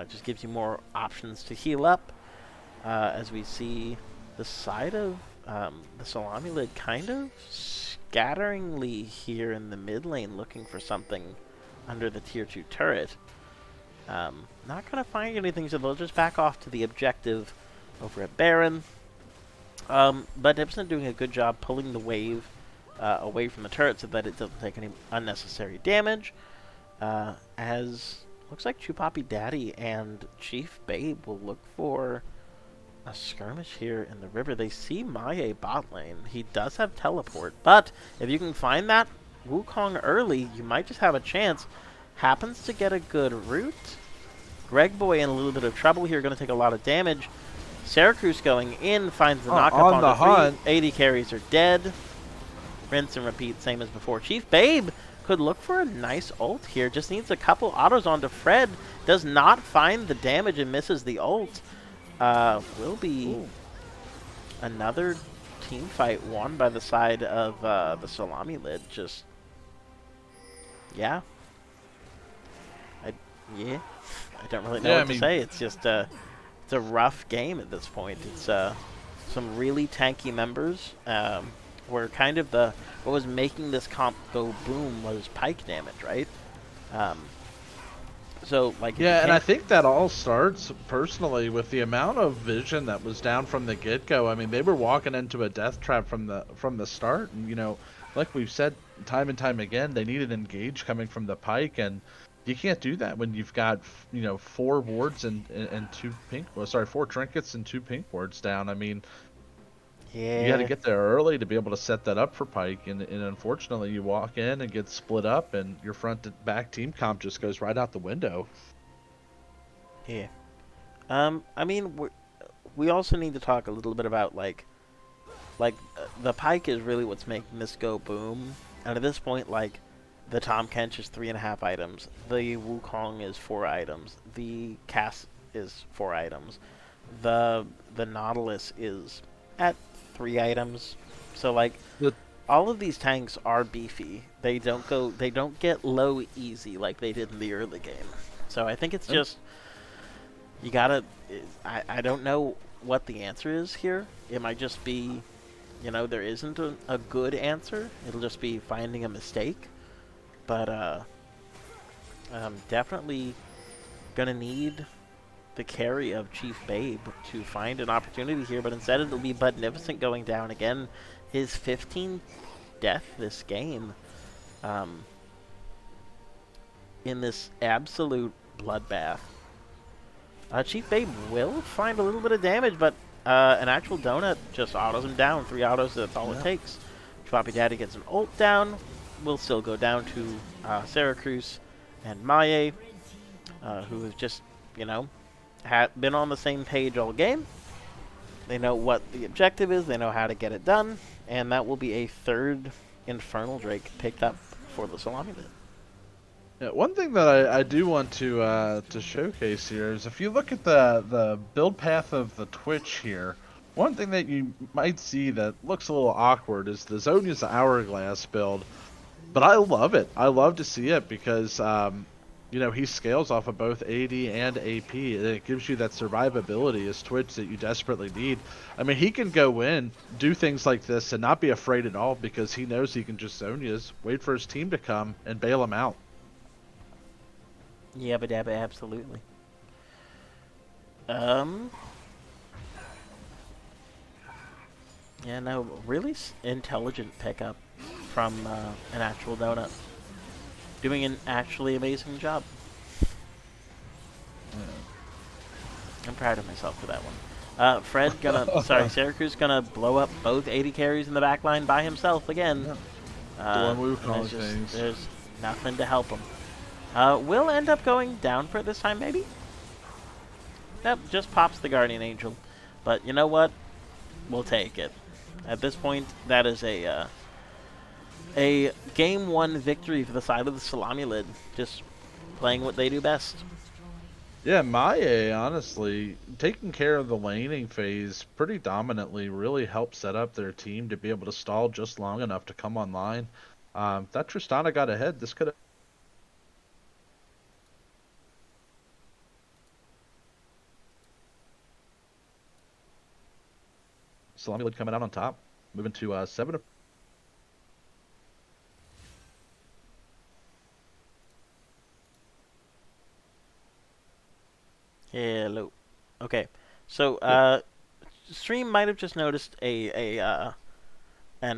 Just gives you more options to heal up. As we see the side of the Salami lid kind of scatteringly here in the mid lane looking for something under the tier 2 turret. Not going to find anything, so they'll just back off to the objective over at Baron. But Ibsen doing a good job pulling the wave away from the turret so that it doesn't take any unnecessary damage. As looks like Chupapi Daddy and Chief Babe will look for a skirmish here in the river. They see Maye bot lane. He does have teleport, but if you can find that Wukong early, you might just have a chance. Happens to get a good route. Greg Boy in a little bit of trouble here, going to take a lot of damage. Syracuse going in, finds the knock up on on the the hunt. 80 carries are dead. Rinse and repeat, same as before. Chief Babe could look for a nice ult here. Just needs a couple autos onto Fred. Does not find the damage and misses the ult. Will be another team fight won by the side of the Salami lid. Just, yeah. I don't really know what to say. It's just it's a rough game at this point. It's some really tanky members. Where kind of what was making this comp go boom was Pyke damage, right? So, like, if you Yeah, and I can't, think that all starts personally with the amount of vision that was down from the get-go. I mean, they were walking into a death trap from the start, and like we've said time and time again, they needed engage coming from the pike, and you can't do that when you've got four wards and two pink, well, sorry, four trinkets and two pink wards down. I mean, you got to yeah, get there early to be able to set that up for pike, and unfortunately, you walk in and get split up, and your front to back team comp just goes right out the window. yeah. I mean, we also need to talk a little bit about the pike is really what's making this go boom. And at this point, like, the Tom Kench is 3.5 items. The Wukong is 4 items. The Cass is 4 items. The Nautilus is at 3 items. So like The all of these tanks are beefy. They don't get low easy like they did in the early game. So I think it's just you gotta. I don't know what the answer is here. It might just be, there isn't a good answer. It'll just be finding a mistake. But definitely gonna need the carry of Chief Babe to find an opportunity here. But instead, it'll be Budnificent going down again. His 15th death this game. Um, in this absolute bloodbath. Chief Babe will find a little bit of damage, but an actual donut just autos him down. 3 autos, that's all it takes. Floppy Daddy gets an ult down. Will still go down to Syracuse and Maye, who has just, been on the same page all game. They know what the objective is. They know how to get it done. And that will be a 3rd Infernal Drake picked up for the Salami bit. Yeah, one thing that I do want to showcase here is if you look at the build path of the Twitch here, one thing that you might see that looks a little awkward is the Zhonya's Hourglass build, but I love it. I love to see it because he scales off of both AD and AP, and it gives you that survivability as Twitch that you desperately need. I mean, he can go in, do things like this, and not be afraid at all because he knows he can just Zhonya's, wait for his team to come, and bail him out. Yabba dabba, absolutely. Um. Yeah, no, really intelligent pickup from an actual donut. Doing an actually amazing job. I'm proud of myself for that one. Fred Syracuse gonna blow up both 80 carries in the back line by himself again. Storm Wukong There's things. there's nothing to help him. Will end up going down for it this time, maybe? Nope, just pops the Guardian Angel. But you know what? We'll take it. At this point, that is a game 1 victory for the side of the Salami lid. Just playing what they do best. Yeah, Maye, honestly, taking care of the laning phase pretty dominantly really helped set up their team to be able to stall just long enough to come online. That Tristana got ahead. This could have. Salami lid coming out on top, moving to 7. Hello. Okay. So, stream might have just noticed an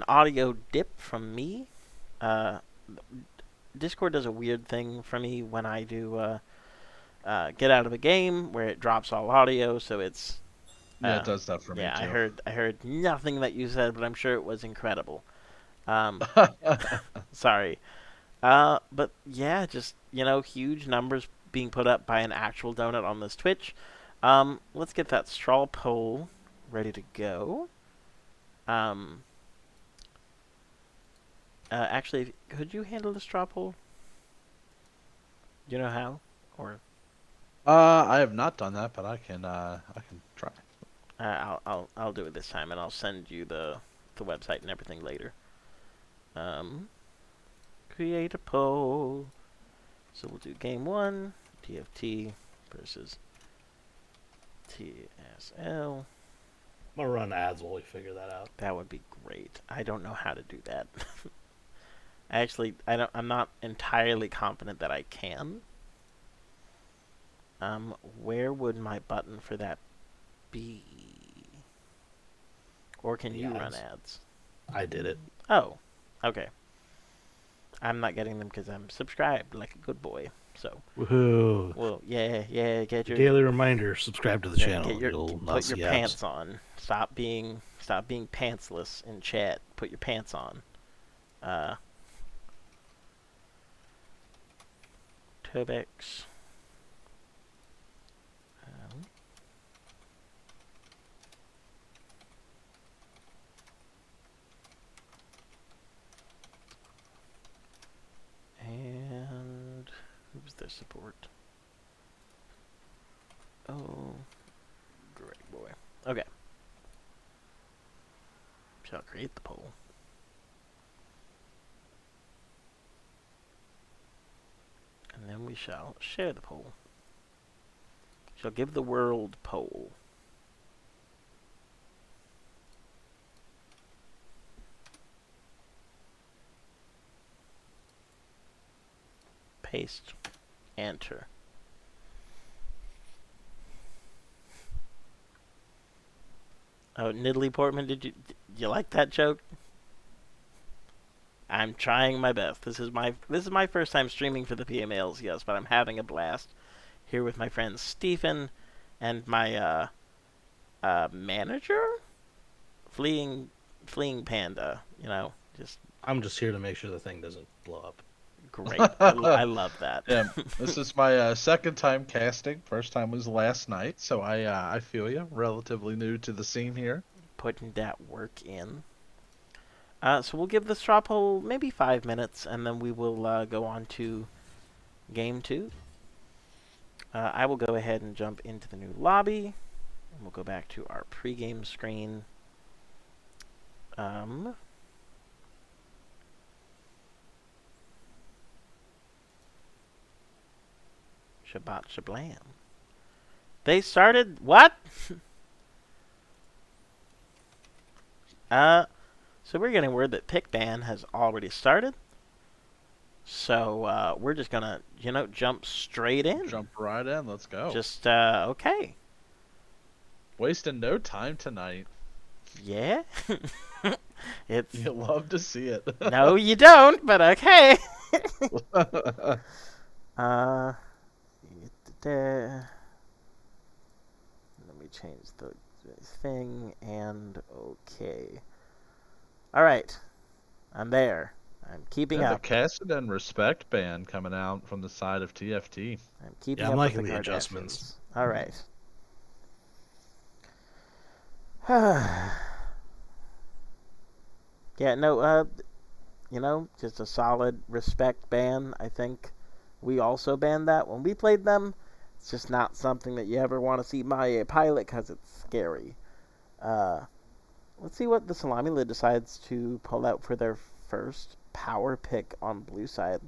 audio dip from me. Discord does a weird thing for me when I do get out of a game where it drops all audio, so it's Yeah, it does that for me yeah, too. I heard nothing that you said, but I'm sure it was incredible. Sorry. But yeah, just, huge numbers being put up by an actual donut on this Twitch. Let's get that straw poll ready to go. Actually, could you handle the straw poll? Do you know how? Or I have not done that, but I can try. I'll do it this time, and I'll send you the website and everything later. Create a poll. So we'll do game 1, TFT versus TSL. I'm gonna run ads while we figure that out. That would be great. I don't know how to do that. I'm not entirely confident that I can. Where would my button for that be? Or can The you run ads. ads? I did it. Oh, okay. I'm not getting them because I'm subscribed like a good boy. So, Woohoo! well, yeah, get your Daily reminder: subscribe to the channel. You'll not put your see ads. pants on. Stop being pantsless in chat. Put your pants on. Uh, Tobex. And who's their support? Oh, Greg boy. Okay. Shall create the poll. And then we shall share the poll. Shall give the world poll. Paste. Enter. Oh, Niddly Portman, did you like that joke? I'm trying my best. This is my first time streaming for the PMA LCS, but I'm having a blast here with my friend Stephen and my manager, fleeing panda. Just I'm just here to make sure the thing doesn't blow up. great. I love that. Yeah, this is my second time casting. First time was last night, so I feel you. Relatively new to the scene here. Putting that work in. So we'll give the straw poll maybe 5 minutes, and then we will go on to game 2. I will go ahead and jump into the new lobby, and we'll go back to our pregame screen. Shabbat shablam. They started what? So we're getting word that pick ban has already started. So we're just gonna, jump straight in. Jump right in. Let's go. Just okay. Wasting no time tonight. Yeah. It's You love to see it. no, you don't. But okay. Let me change the thing and okay. All right, I'm there. I'm keeping And the up. Cassid and Respect band coming out from the side of TFT. I'm keeping Yeah, I'm up liking with the the Kardashians. adjustments. All right. Yeah, no, just a solid Respect ban. I think we also banned that when we played them. It's just not something that you ever want to see Maya pilot because it's scary. Let's see what the Salami Lid decides to pull out for their first power pick on blue side.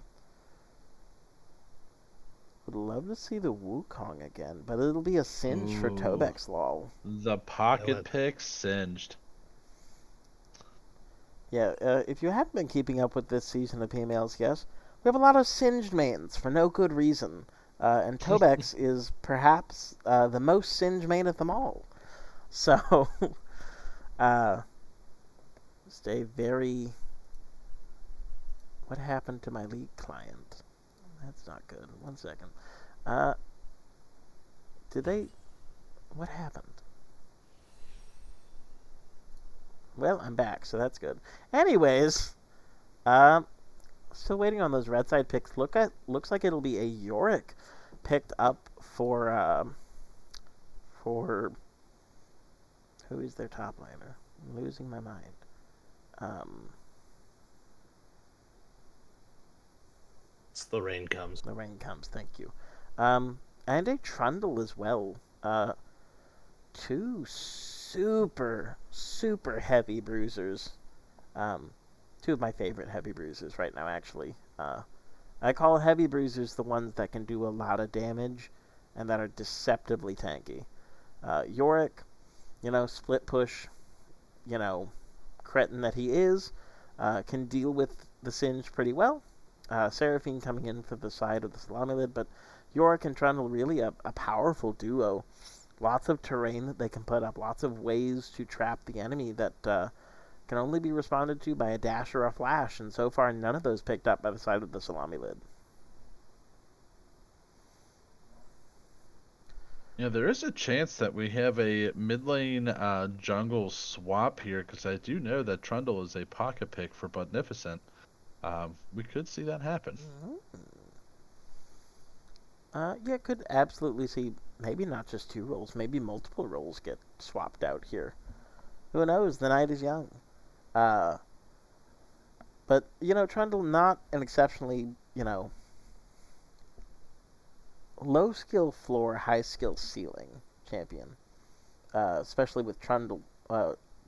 Would love to see the Wukong again, but it'll be a singe for Ooh. Tobex lol. The pocket pick singed. Yeah, if you haven't been keeping up with this season of PMLs, yes, we have a lot of singed mains for no good reason. And Tobex is perhaps the most singed main of them all. So, stay very... What happened to my lead client? That's not good. 1 second. Did they... What happened? Well, I'm back, so that's good. Anyways, still waiting on those red side picks. Looks like it'll be a Yorick picked up for who is their top laner? I'm losing my mind. It's the rain comes. The rain comes. Thank you. And a Trundle as well. Two super heavy bruisers. Two of my favorite heavy bruisers right now, actually. I call heavy bruisers the ones that can do a lot of damage and that are deceptively tanky. Yorick, split push, cretin that he is, can deal with the Singe pretty well. Seraphine coming in for the side of the Salami Lid, but Yorick and Trundle really a powerful duo. Lots of terrain that they can put up, lots of ways to trap the enemy that can only be responded to by a dash or a flash, and so far none of those picked up by the side of the Salami lid. Yeah, there is a chance that we have a mid lane jungle swap here, because I do know that Trundle is a pocket pick for Budnificent. We could see that happen. Yeah, could absolutely see maybe not just 2 roles, maybe multiple roles get swapped out here. Who knows? The night is young. Uh, but, Trundle not an exceptionally, low skill floor, high skill ceiling champion. Especially with Trundle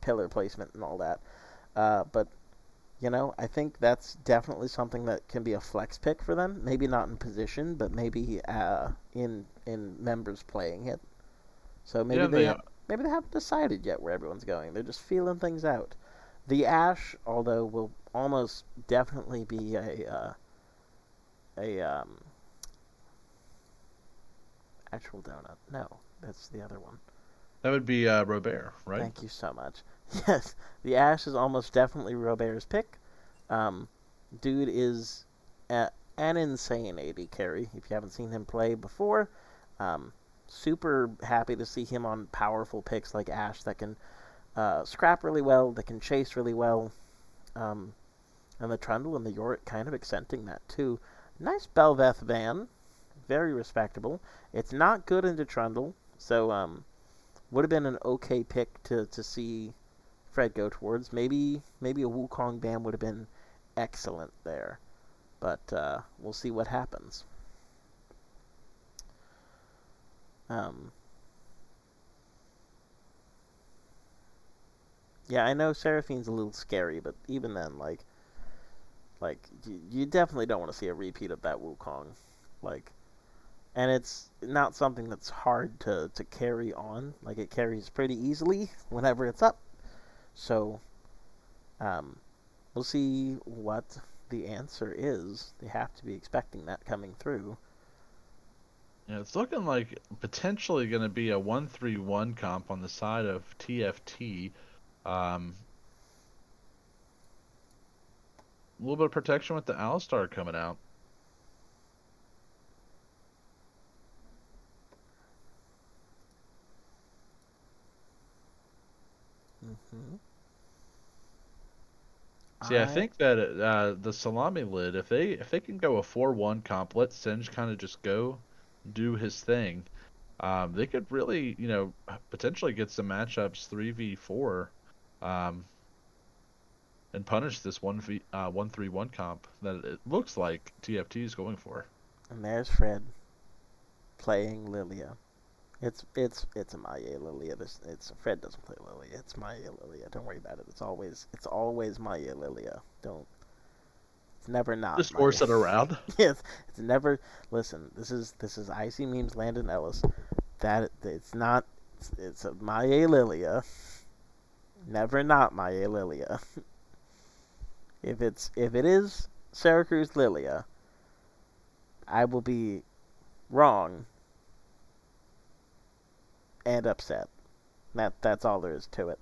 pillar placement and all that. But I think that's definitely something that can be a flex pick for them. Maybe not in position, but maybe in members playing it. So maybe Yeah, maybe they haven't decided yet where everyone's going. They're just feeling things out. The Ashe, although, will almost definitely be a actual donut. No, that's the other one. that would be Robert, right? Thank you so much. Yes, the Ashe is almost definitely Robert's pick. Dude is an insane AD carry. If you haven't seen him play before, super happy to see him on powerful picks like Ashe that can scrap really well, that can chase really well. And the Trundle and the Yorick kind of accenting that too. Nice Belveth van, very respectable. It's not good into Trundle, so would have been an okay pick to see Fred go towards. Maybe a Wukong ban would have been excellent there, but we'll see what happens. Yeah, I know Seraphine's a little scary, but even then, like you definitely don't want to see a repeat of that Wukong, like. And it's not something that's hard to carry on. Like, it carries pretty easily whenever it's up. So, we'll see what the answer is. They have to be expecting that coming through. Yeah, it's looking like potentially going to be a 1-3-1 comp on the side of TFT. A little bit of protection with the Alistar coming out. Mm-hmm. See, I think that the Salami lid, if they can go a 4-1 comp, let Singe kind of just go do his thing. They could really, potentially get some matchups 3v4, um, and punish this 1-3-1 comp that it looks like TFT is going for. And there's Fred playing Lilia. It's a Maya Lilia. It's Fred doesn't play Lilia. It's Maya Lilia. Don't worry about it. It's always Maya Lilia. Don't. It's never not. Just Maya. force it around. Yes, it's never. Listen, this is Icy Memes Landon Ellis. That it's not. It's a Maya Lilia. Never not Maya Lilia. If it is Syracuse Lilia, I will be wrong and upset. That's all there is to it.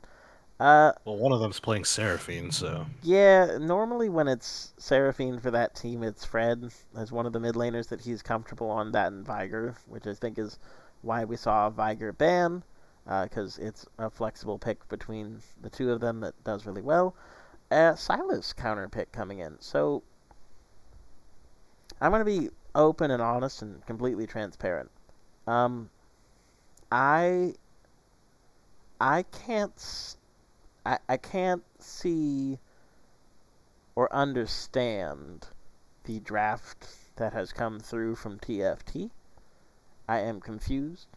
Well, one of them's playing Seraphine, so. Yeah, normally when it's Seraphine for that team, it's Fred as one of the mid laners that he's comfortable on, that and Viger, which I think is why we saw Viger ban, because it's a flexible pick between the two of them that does really well. Silas counter pick coming in. So I'm going to be open and honest and completely transparent. I can't I can't see or understand the draft that has come through from TFT. I am confused,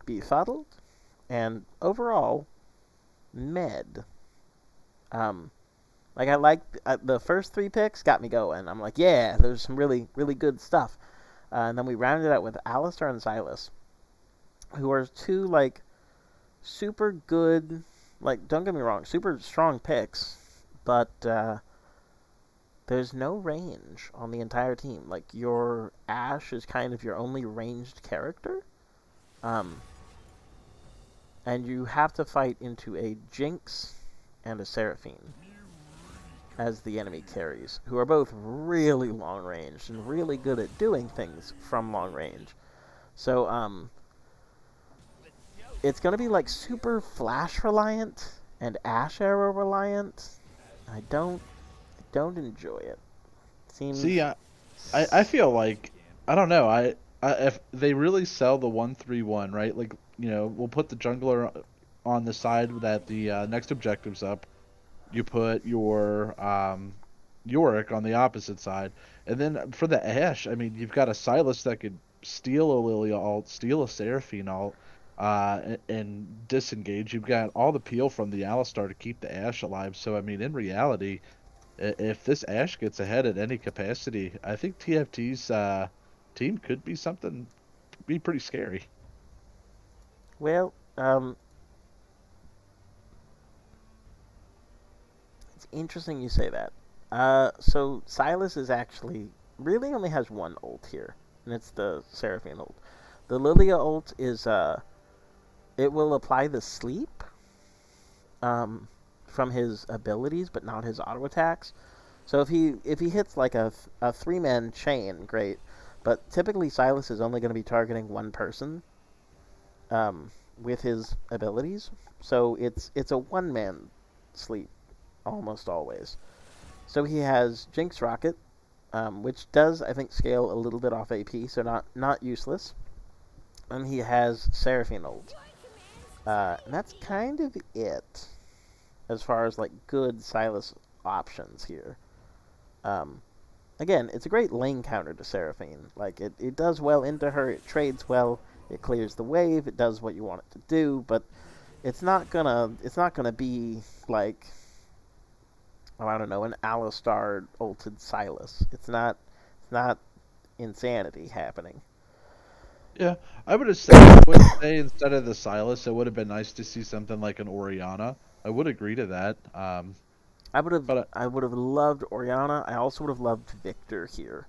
befuddled, and overall med. Like, I like the first 3 picks got me going. I'm like, yeah, there's some really really good stuff. And then we rounded out with Alistar and Silas, who are 2 like super good, like, don't get me wrong, super strong picks, but there's no range on the entire team. Like, your Ashe is kind of your only ranged character. Um, and you have to fight into a Jinx and a Seraphine as the enemy carries, who are both really long range and really good at doing things from long range. So, it's going to be like super flash reliant and Ashe arrow reliant. I don't enjoy it. See, Seems I feel like I don't know. If they really sell the 1-3-1, right? Like, we'll put the jungler on the side that the next objective's up. You put your Yorick on the opposite side, and then for the Ashe, I mean, you've got a Sylas that could steal a Lilia ult, steal a Seraphine ult, and disengage. You've got all the peel from the Alistar to keep the Ashe alive. So I mean, in reality, if this Ashe gets ahead at any capacity, I think TFT's team could be something, be pretty scary. well. It's interesting you say that. So Silas is actually really only has one ult here, and it's the Seraphine ult. The Lilia ult is it will apply the sleep from his abilities, but not his auto attacks. So if he hits like a 3-man chain, great. But typically Silas is only going to be targeting one person with his abilities. So it's a 1-man sleep almost always. So he has Jinx Rocket, which does, I think, scale a little bit off AP, so not useless. And he has Seraphine ult. And that's kind of it as far as like good Silas options here. Um, Again, it's a great lane counter to Seraphine. Like it does well into her, it trades well, it clears the wave, it does what you want it to do, but it's not gonna be like, oh, I don't know, an Alistar ulted Silas. It's not insanity happening. Yeah, I would say instead of the Silas, it would have been nice to see something like an Oriana. I would agree to that. I would have But I would have loved Oriana. I also would have loved Victor here.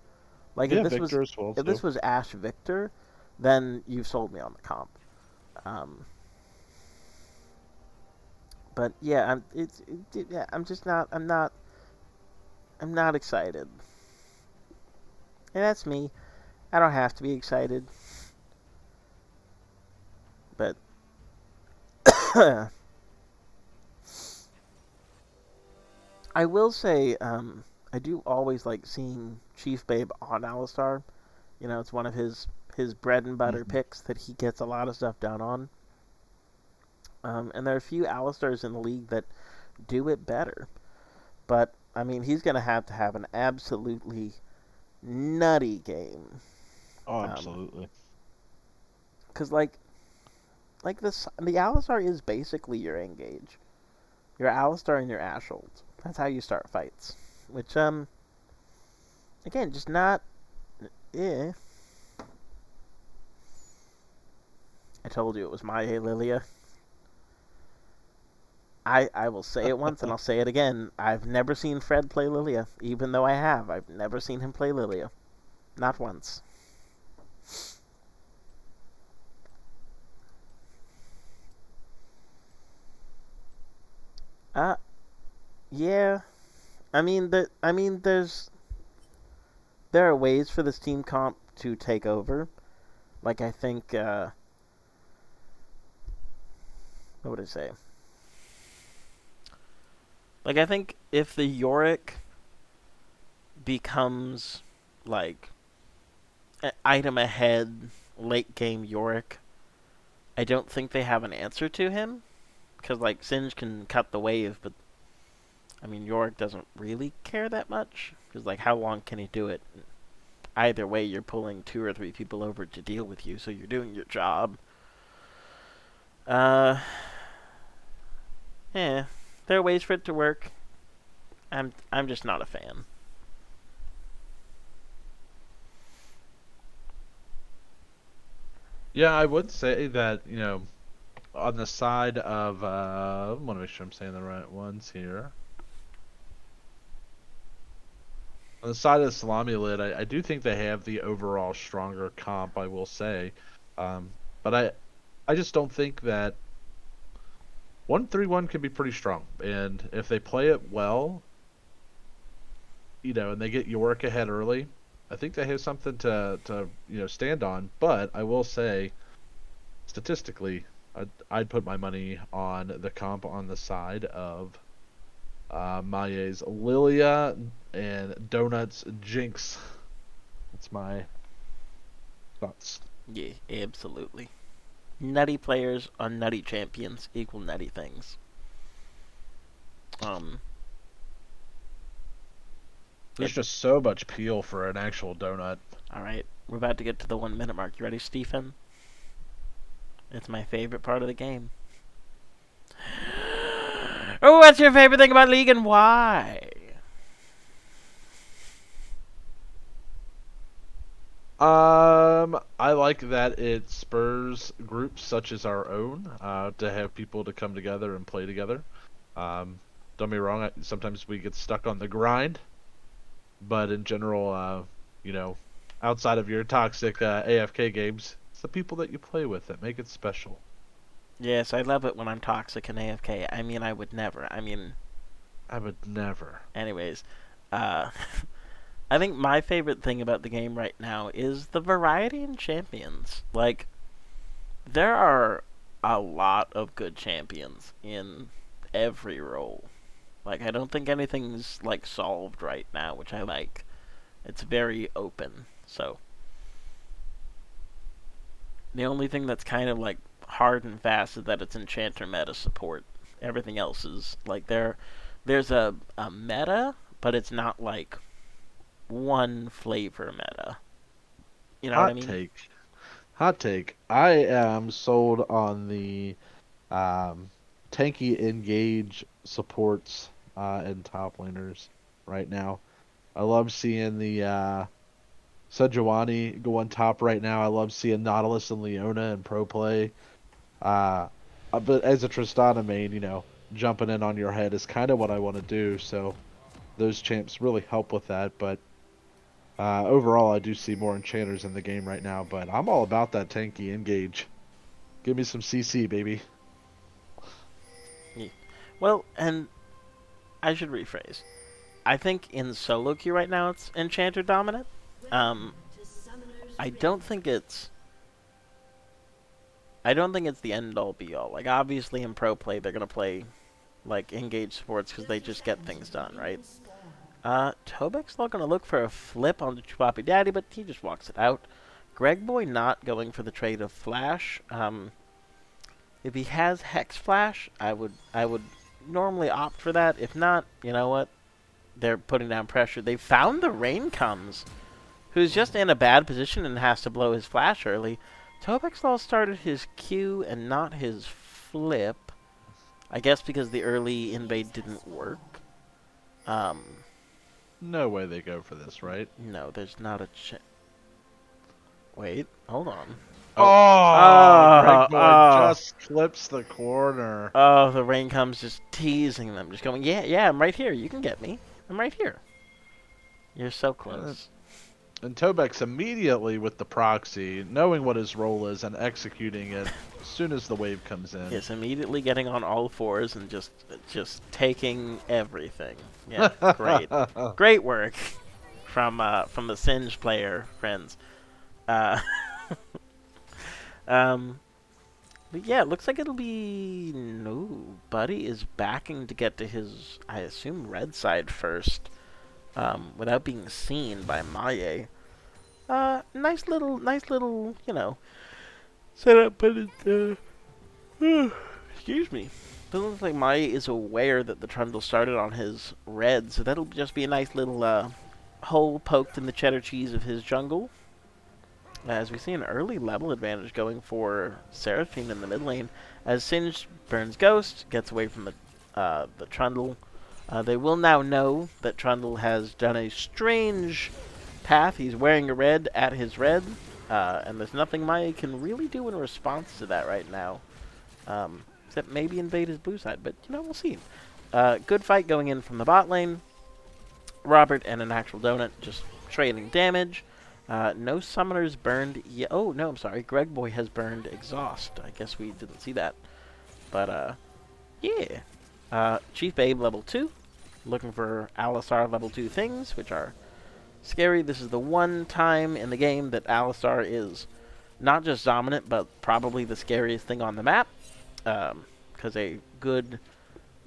Like yeah, Victor as well if too. this was Ashe Victor, then you've sold me on the comp. Um, but yeah, yeah, I'm not excited. And that's me. I don't have to be excited, but I will say I do always like seeing Chief Babe on Alistar. It's one of his bread and butter Hmm. picks that he gets a lot of stuff done on. And there are a few Alistars in the league that do it better. But I mean, he's gonna have to have an absolutely nutty game. Oh, Um, absolutely. Cause like the Alistar is basically your engage. Your Alistar and your Ashold. That's how you start fights. Which again, just not. Eh. I told you it was my Lilia. I will say it once and I'll say it again. I've never seen Fred play Lilia, even though I have. I've never seen him play Lilia. Not once. Uh, yeah. There are ways for this team comp to take over. Like I think, what would I say? Like I think if the Yorick becomes like an item ahead late game Yorick, I don't think they have an answer to him because like Singe can cut the wave, but I mean Yorick doesn't really care that much because like how long can he do it? Either way, you're pulling 2 or 3 people over to deal with you, so you're doing your job. Uh, yeah, there are ways for it to work. I'm just not a fan. Yeah, I would say that, on the side of I want to make sure I'm saying the right ones here. On the side of the Salami lid, I do think they have the overall stronger comp, I will say. But I just don't think that 1-3-1 can be pretty strong. And if they play it well, and they get York ahead early, I think they have something to stand on. But I will say, statistically, I'd put my money on the comp on the side of Maye's Lilia and Donuts Jinx. That's my thoughts. Yeah, absolutely. Nutty players on nutty champions equal nutty things. Um, There's it, just so much peel for an actual donut. all right, we're about to get to the 1 minute mark. You ready, Stephen? It's my favorite part of the game. Oh, what's your favorite thing about League and why? I like that it spurs groups such as our own to have people to come together and play together. Don't be wrong, sometimes we get stuck on the grind, but in general, outside of your toxic AFK games, it's the people that you play with that make it special. Yes, I love it when I'm toxic and AFK. I mean, I would never. I would never. Anyways, uh, I think my favorite thing about the game right now is the variety in champions. Like, there are a lot of good champions in every role. Like, I don't think anything's, like, solved right now, which I like. It's very open, so. The only thing that's kind of, like, hard and fast is that it's Enchanter meta support. Everything else is, like, there's a meta, but it's not, like, one flavor meta. You know what I Hot mean? take. Hot take. I am sold on the um, tanky engage supports and top laners right now. I love seeing the Sejuani go on top right now. I love seeing Nautilus and Leona in pro play. Uh, but as a Tristana main, jumping in on your head is kind of what I want to do. So those champs really help with that. But overall, I do see more enchanters in the game right now. But I'm all about that tanky engage. Give me some CC, baby. Yeah. Well, and I should rephrase. I think in solo queue right now it's Enchanter dominant. Um, I don't think it's. I don't think it's the end all be all. Like obviously in pro play they're gonna play like engage supports because they just get things done, right? Tobek's not gonna look for a flip on the Chupapi Daddy, but he just walks it out. Greg Boy not going for the trade of Flash. If he has Hex Flash, I would normally opt for that. If not, you know what? They're putting down pressure. They found the Rain Comes, who's just in a bad position and has to blow his flash early. Tobexlal started his Q and not his flip. I guess because the early invade didn't work. Um, No way they go for this, right? no, there's not a Wait, hold on. Greg Oh, Boy oh, just clips the corner. oh, the Rain Comes just teasing them, just going, yeah, I'm right here. You can get me. I'm right here. You're so close. And Tobex immediately with the proxy, knowing what his role is and executing it as soon as the wave comes in. Yes, immediately getting on all fours and just taking everything. Yeah, great, great work from the Singe player friends. Uh, but yeah, it looks like it'll be no. Buddy is backing to get to his, I assume, red side first, without being seen by Maye. Nice little, setup, but it, excuse me. Doesn't look like Maye is aware that the Trundle started on his red, so that'll just be a nice little hole poked in the cheddar cheese of his jungle. As we see an early level advantage going for Seraphine in the mid lane, as Singe burns Ghost, gets away from the Trundle. They will now know that Trundle has done a strange path. He's wearing a red at his red, and there's nothing Maya can really do in response to that right now. Except maybe invade his blue side, but we'll see. Good fight going in from the bot lane. Robert and an actual donut just trading damage. No summoners burned yet. Oh, no, I'm sorry. Greg Boy has burned exhaust. I guess we didn't see that. But, yeah. Chief Babe level 2. Looking for Alistar level 2 things, which are scary. This is the one time in the game that Alistar is not just dominant, but probably the scariest thing on the map. Because a good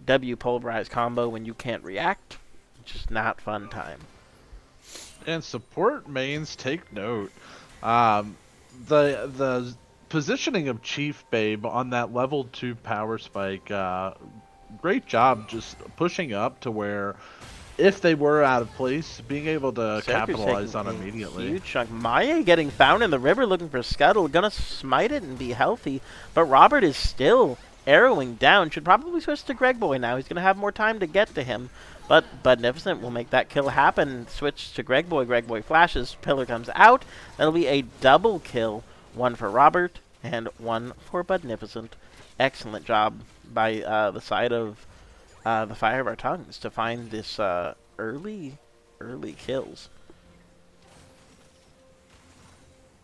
W pulverized combo when you can't react, just not fun time. And support mains take note. The positioning of Chief Babe on that level 2 power spike, great job just pushing up to where if they were out of place, being able to capitalize on immediately. Huge chunk. Maya getting found in the river looking for Scuttle. Gonna smite it and be healthy. But Robert is still arrowing down. Should probably switch to Greg Boy now. He's gonna have more time to get to him. But Budnificent will make that kill happen. Switch to Greg Boy. Greg Boy flashes. Pillar comes out. That'll be a double kill. One for Robert and one for Budnificent. Excellent job by the side of the Fire of Our Tongues to find this early kills.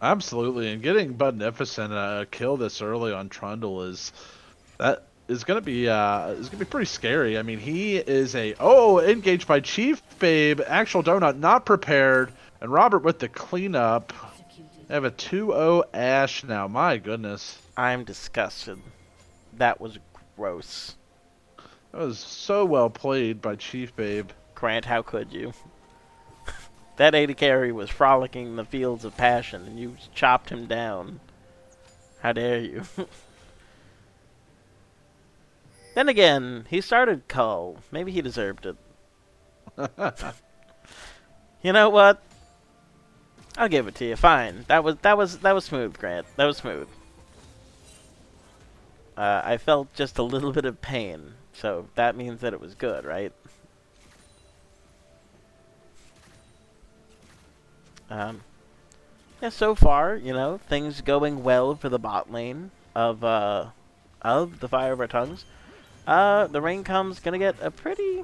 Absolutely, and getting Budnificent a kill this early on Trundle is gonna be pretty scary. I mean, he is engaged by Chief Babe, actual donut not prepared, and Robert with the cleanup. They have a 2-0 Ash now. My goodness, I'm disgusted. That was gross. that was so well played by Chief Babe. Grant, how could you? That AD carry was frolicking in the fields of passion, and you chopped him down. How dare you? Then again, he started Cull. Maybe he deserved it. You know what? I'll give it to you. Fine. That was smooth, Grant. That was smooth. I felt just a little bit of pain, so that means that it was good, right? Yeah, so far, you know, things going well for the bot lane of the Fire of Our Tongues. The rain comes gonna get a pretty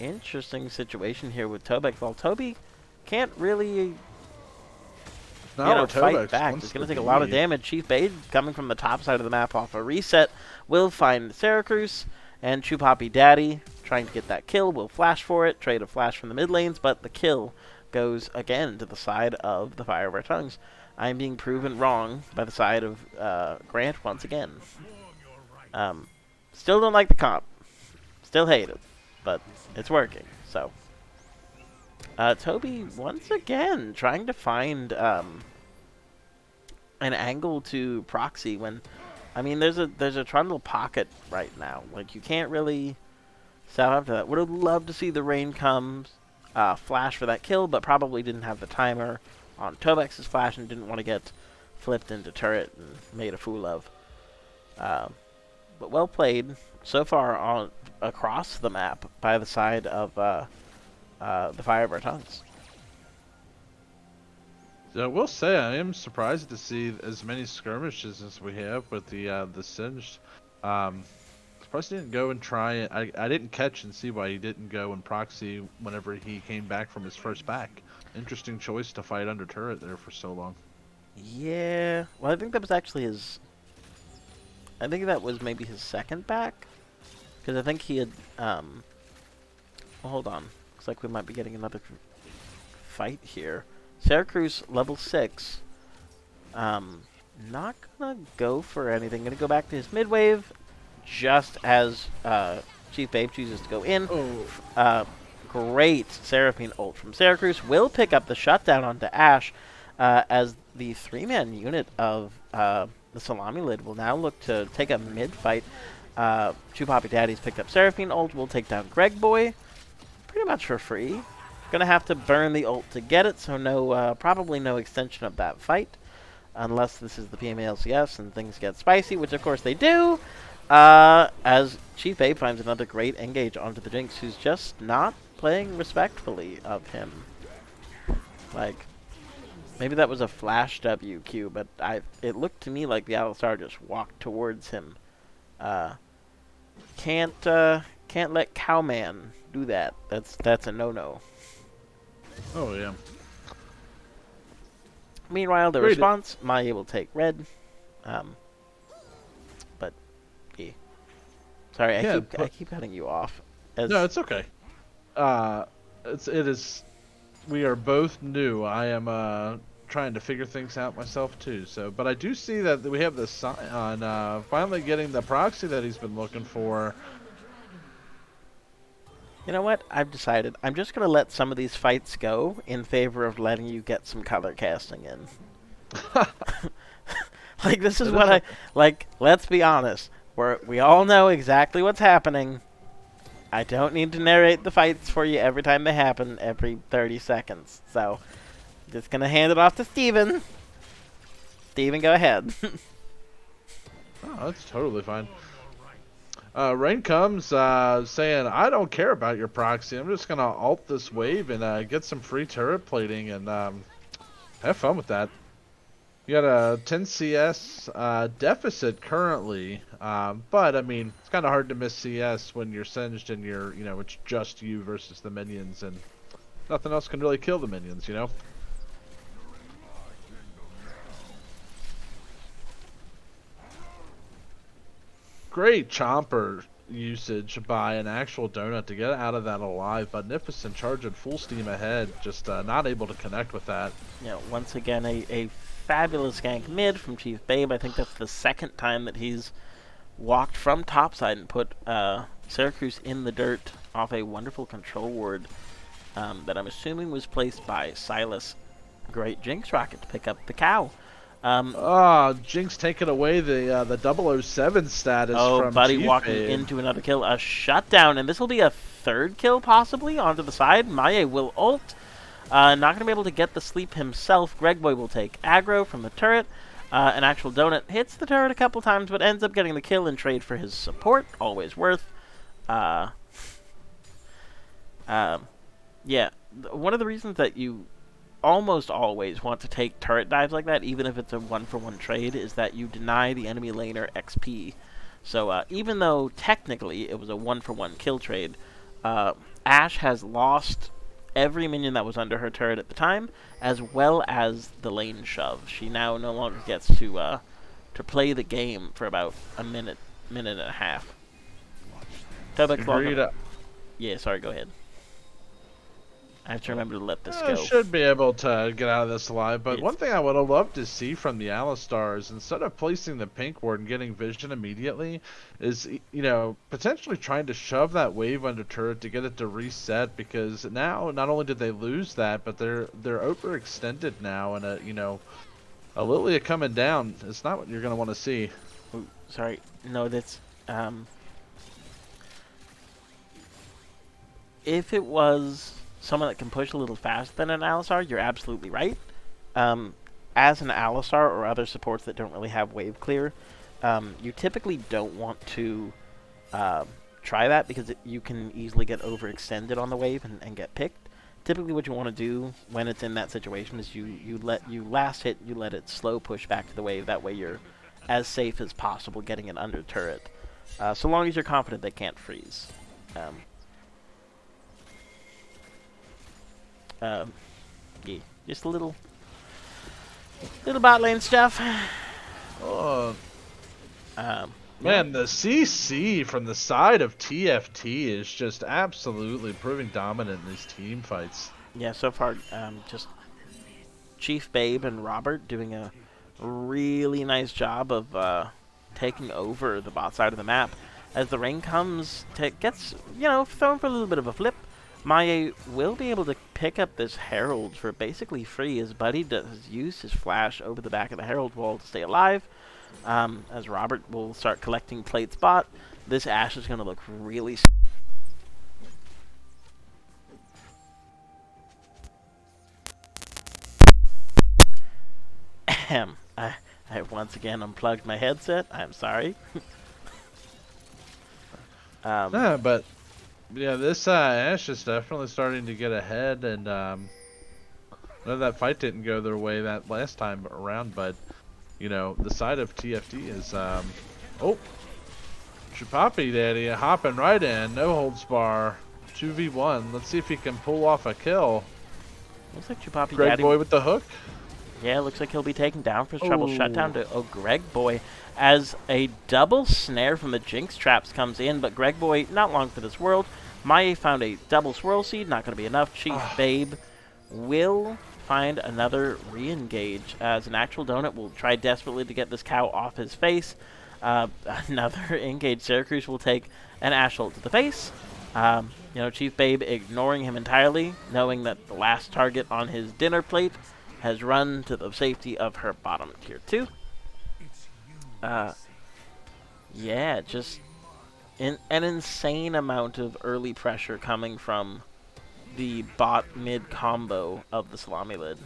interesting situation here with Tobek. While Toby can't really fight back. It's going to take a lot of damage. Chief Babe coming from the top side of the map off a reset will find Syracuse, and Chupapi Daddy trying to get that kill will flash for it, trade a flash from the mid lanes, but the kill goes again to the side of the Fire of Our Tongues. I'm being proven wrong by the side of Grant once again. Still don't like the comp. Still hate it, but it's working, so. Toby, once again, trying to find an angle to proxy when, I mean, there's a Trundle pocket right now. Like, you can't really sell after that. Would have loved to see the rain come, flash for that kill, but probably didn't have the timer on Tobex's flash and didn't want to get flipped into turret and made a fool of. But well played so far across the map by the side of the Fire of Our Tongues. I will say I am surprised to see as many skirmishes as we have with the Singed. Surprised he didn't go and try it. I didn't catch and see why he didn't go and proxy whenever he came back from his first back. Interesting choice to fight under turret there for so long. Yeah, well, I think that was actually his. I think that was maybe his second back, because I think he had. Well, hold on. Looks like we might be getting another fight here. Syracuse level 6. Not gonna go for anything. Gonna go back to his mid wave, just as Chief Babe chooses to go in. Great Seraphine ult from Syracuse will pick up the shutdown onto Ashe, as the 3-man unit of the Salami lid will now look to take a mid fight. Chupapi Daddy's picked up Seraphine ult. Will take down Greg Boy pretty much for free. Gonna have to burn the ult to get it, so no, probably no extension of that fight, unless this is the PMA LCS and things get spicy, which of course they do. As Chief Babe finds another great engage onto the Jinx, who's just not playing respectfully of him. Like, maybe that was a flash WQ, but it looked to me like the Alistar just walked towards him. Can't Can't let Cowman do that. That's a no-no. Oh yeah. Meanwhile, the Great. response, Maya will take red. But yeah. Sorry, Yeah, I keep cutting you off. no, it's okay. Uh, it is. We are both new. I am trying to figure things out myself too. So, but I do see that we have the sign on finally getting the proxy that he's been looking for. You know what? I've decided. I'm just gonna let some of these fights go in favor of letting you get some color casting in. Like this is It what is I like. Let's be honest. We all know exactly what's happening. I don't need to narrate the fights for you every time they happen, every 30 seconds. So, just gonna hand it off to Steven. Steven, go ahead. Oh, that's totally fine. Rain comes saying, I don't care about your proxy. I'm just going to alt this wave and get some free turret plating and have fun with that. You got a 10 CS deficit currently, but I mean, it's kind of hard to miss CS when you're singed and it's just you versus the minions and nothing else can really kill the minions, you know? Great chomper usage by an actual donut to get out of that alive. Magnificent charging full steam ahead, just not able to connect with that. Once again, a fabulous gank mid from Chief Babe. I think that's the second time that he's walked from topside and put Syracuse in the dirt off a wonderful control ward that I'm assuming was placed by Silas. Great Jinx Rocket to pick up the cow. Jinx taking away the 007 status from Buddy Chief walking Babe. into another kill. A shutdown, and this will be a third kill possibly onto the side. Maya will ult. Not going to be able to get the sleep himself. Gregboy will take aggro from the turret. An actual donut hits the turret a couple times, but ends up getting the kill in trade for his support. Always worth. Yeah. One of the reasons that you almost always want to take turret dives like that, even if it's a one-for-one trade, is that you deny the enemy laner XP. So even though technically it was a one-for-one kill trade, Ashe has lost every minion that was under her turret at the time, as well as the lane shove. She now no longer gets to play the game for about a minute and a half. Tobek's welcome. Yeah, sorry, go ahead. I have to remember to let this go. Should be able to get out of this alive, but one thing I would have loved to see from the Alistar is instead of placing the pink ward and getting vision immediately, is potentially trying to shove that wave under turret to get it to reset, because now not only did they lose that, but they're overextended now, and a Lilia coming down is not what you're gonna want to see. Ooh, sorry, no, that's if it was someone that can push a little faster than an Alistar, you're absolutely right. As an Alistar or other supports that don't really have wave clear, you typically don't want to try that because you can easily get overextended on the wave and get picked. Typically what you want to do when it's in that situation is you let it slow push back to the wave. That way you're as safe as possible getting it under turret. So long as you're confident they can't freeze. Yeah, just a little bot lane stuff. Man, the CC from the side of TFT is just absolutely proving dominant in these team fights. Yeah, so far, just Chief Babe and Robert doing a really nice job of taking over the bot side of the map. As the rain comes, gets thrown for a little bit of a flip. Maya will be able to pick up this Herald for basically free as Buddy does use his flash over the back of the Herald wall to stay alive. As Robert will start collecting plate spot, this Ashe is going to look really... I once again unplugged my headset. I'm sorry. But yeah, this Ashe is definitely starting to get ahead, and I know that fight didn't go their way that last time around, but the side of TFT is Chupapi Daddy hopping right in, no holds bar, 2v1. Let's see if he can pull off a kill. Looks like Chupapi Greg Daddy. Boy with the hook. Yeah, looks like he'll be taken down for his treble Oh. shutdown to Greg Boy as a double snare from the Jinx traps comes in, but Greg Boy, not long for this world. Maie found a double swirl seed, not going to be enough. Chief Babe will find another re-engage as an actual donut will try desperately to get this cow off his face. Another engage. Syracuse will take an Ash ult to the face. Chief Babe ignoring him entirely, knowing that the last target on his dinner plate has run to the safety of her bottom tier 2. Yeah, just an insane amount of early pressure coming from the bot mid combo of the Salami lid.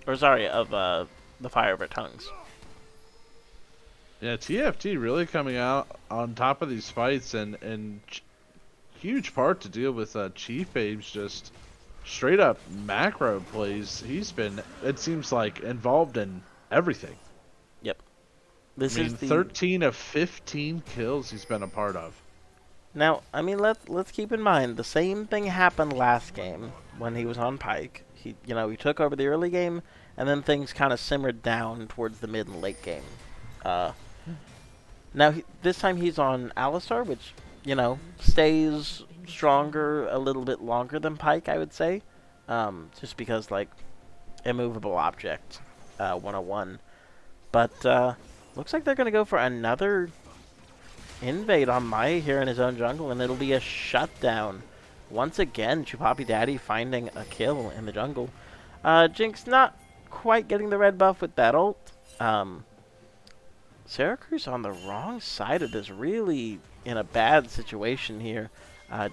Or sorry, of the Fire of Our Tongues. Yeah, TFT really coming out on top of these fights, and huge part to deal with Chief Babe's just straight up macro plays. He's been, it seems like, involved in everything. Yep. I mean, 13 of 15 kills he's been a part of. Now, I mean, let's keep in mind the same thing happened last game when he was on Pyke. He took over the early game, and then things kind of simmered down towards the mid and late game. Now this time he's on Alistar, which stays stronger a little bit longer than Pyke, I would say, just because like immovable object 101. But looks like they're gonna go for another invade on Maie here in his own jungle, and it'll be a shutdown. Once again, Chupapi Daddy finding a kill in the jungle. Jinx not quite getting the red buff with that ult. Syracuse on the wrong side of this, really in a bad situation here.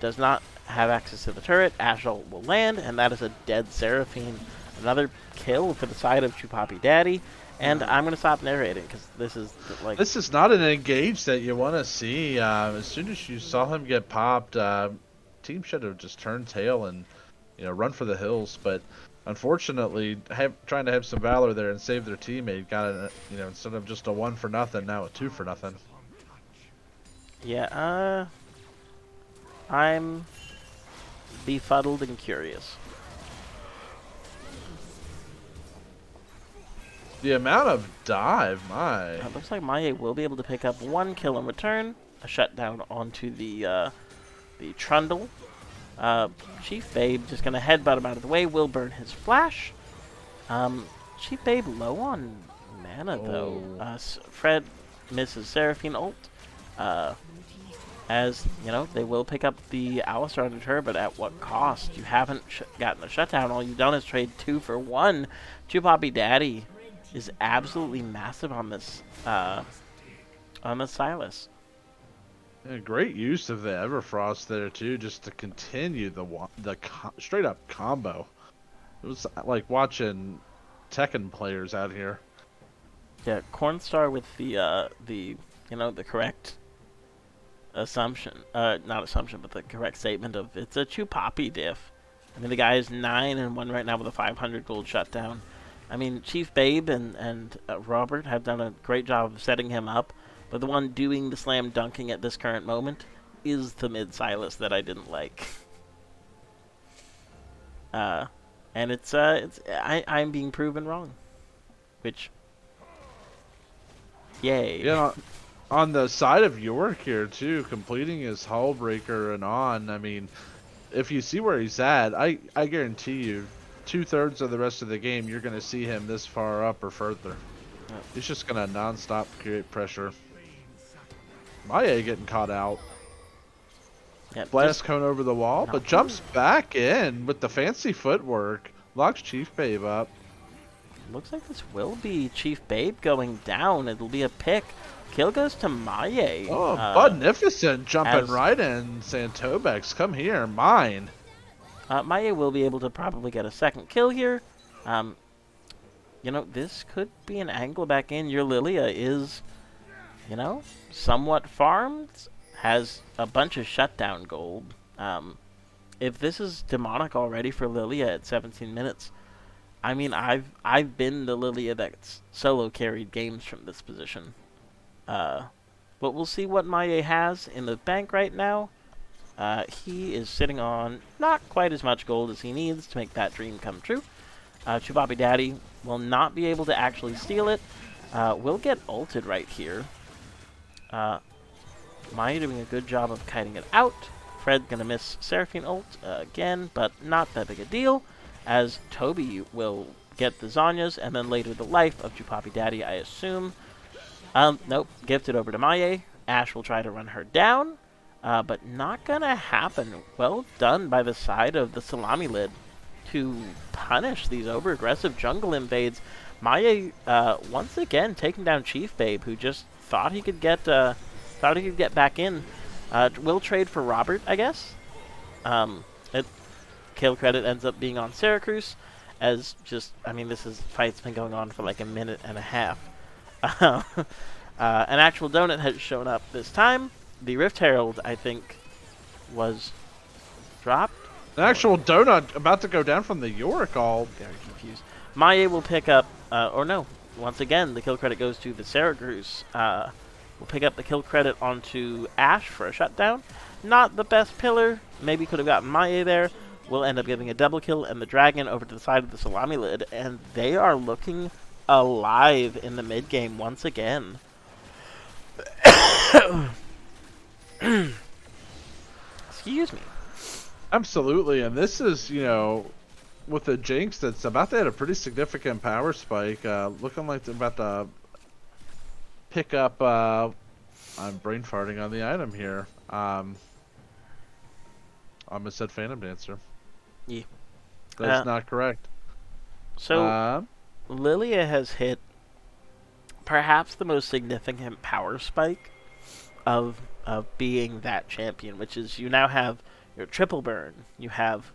Does not have access to the turret. Ash ult will land, and that is a dead Seraphine. Another kill for the side of Chupapi Daddy. And I'm going to stop narrating because this is like... This is not an engage that you want to see. As soon as you saw him get popped, team should have just turned tail and run for the hills. But unfortunately, trying to have some valor there and save their teammate got it. Instead of just a 1-0, now a 2-0. Yeah. I'm befuddled and curious. The amount of dive, my. It looks like Maie will be able to pick up one kill in return. A shutdown onto the Trundle. Chief Babe just going to headbutt him out of the way. Will burn his flash. Chief Babe low on mana, though. Fred misses Seraphine ult. As, they will pick up the Alistar under her, but at what cost? You haven't gotten a shutdown. All you've done is trade 2 for 1. Chupapi Daddy is absolutely massive on this Silas. Yeah, great use of the Everfrost there too, just to continue the straight up combo. It was like watching Tekken players out here. Yeah, Cornstar with the correct assumption, not assumption, but the correct statement of it's a Chupapi diff. I mean, the guy is 9-1 right now with a 500 gold shutdown. I mean, Chief Babe and Robert have done a great job of setting him up, but the one doing the slam dunking at this current moment is the mid Silas that I didn't like. And I'm being proven wrong, which, yay. Yeah, on the side of York here too, completing his hull breaker and on. I mean, if you see where he's at, I guarantee you, 2/3 of the rest of the game, you're going to see him this far up or further. Yep. He's just going to non-stop create pressure. Maie getting caught out. Yep, Blast cone over the wall, but jumps back in with the fancy footwork. Locks Chief Babe up. Looks like this will be Chief Babe going down. It'll be a pick. Kill goes to Maie. Oh, Budnificent jumping right in. Santobex, come here, mine. Maie will be able to probably get a second kill here. This could be an angle back in. Your Lilia is, somewhat farmed. Has a bunch of shutdown gold. If this is demonic already for Lilia at 17 minutes, I mean, I've been the Lilia that's solo carried games from this position. But we'll see what Maye has in the bank right now. He is sitting on not quite as much gold as he needs to make that dream come true. Chupapi Daddy will not be able to actually steal it. We'll get ulted right here. Maya doing a good job of kiting it out. Fred gonna miss Seraphine ult again, but not that big a deal, as Toby will get the Zanyas, and then later the life of Chupapi Daddy, I assume. Nope, gifted over to Maye. Ashe will try to run her down, but not gonna happen. Well done by the side of the Salami lid to punish these over-aggressive jungle invades. Maye, once again, taking down Chief Babe, who just thought he could get back in. Will trade for Robert, I guess. Kill credit ends up being on Syracuse, as just, I mean, fight's been going on for like a minute and a half. An actual donut has shown up this time. The Rift Herald, I think, was dropped. An actual donut about to go down from the Yorick all. Very confused. Maye will pick up, or no, once again, the kill credit goes to the Syracuse. We'll pick up the kill credit onto Ashe for a shutdown. Not the best pillar. Maybe could have gotten Maye there. We'll end up getting a double kill and the dragon over to the side of the Salami lid. And they are looking alive in the mid game once again. Excuse me. Absolutely, and this is, with a Jinx that's about to hit a pretty significant power spike. Looking like they're about to pick up. I'm brain farting on the item here. I almost said Phantom Dancer. Yeah. That's not correct. So, Lilia has hit perhaps the most significant power spike of being that champion, which is you now have your triple burn, you have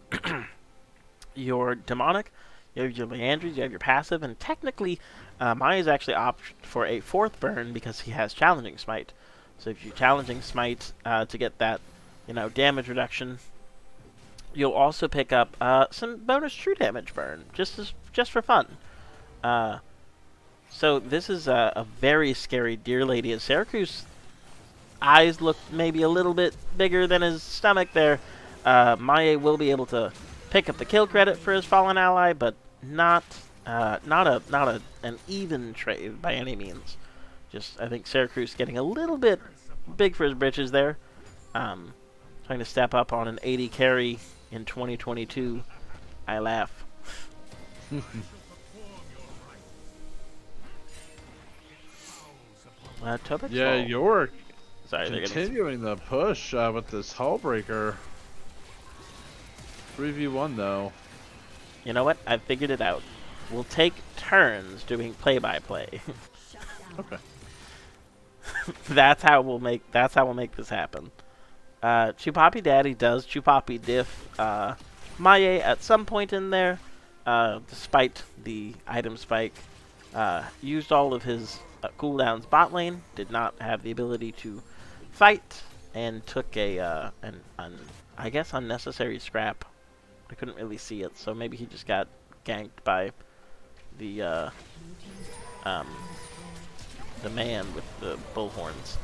your demonic, you have your Leandries, you have your passive, and technically Maya's actually opted for a fourth burn because he has challenging smite. So if you challenging smite to get that, damage reduction, you'll also pick up some bonus true damage burn just for fun. So this is a very scary deer lady. As Syracuse eyes look maybe a little bit bigger than his stomach there. Maye will be able to pick up the kill credit for his fallen ally, but not an even trade by any means. Just, I think Syracuse getting a little bit big for his britches there. Trying to step up on an 80 carry in 2022. I laugh. Yeah, York Sorry, continuing the push with this Hullbreaker. 3v1 though. You know what? I figured it out. We'll take turns doing play-by-play. Okay. That's how we'll make this happen. Chupapi Daddy does Chupapi diff Maye at some point in there, despite the item spike. Used all of his cooldowns bot lane, did not have the ability to fight, and took an I guess unnecessary scrap. I couldn't really see it, so maybe he just got ganked by the man with the bullhorns.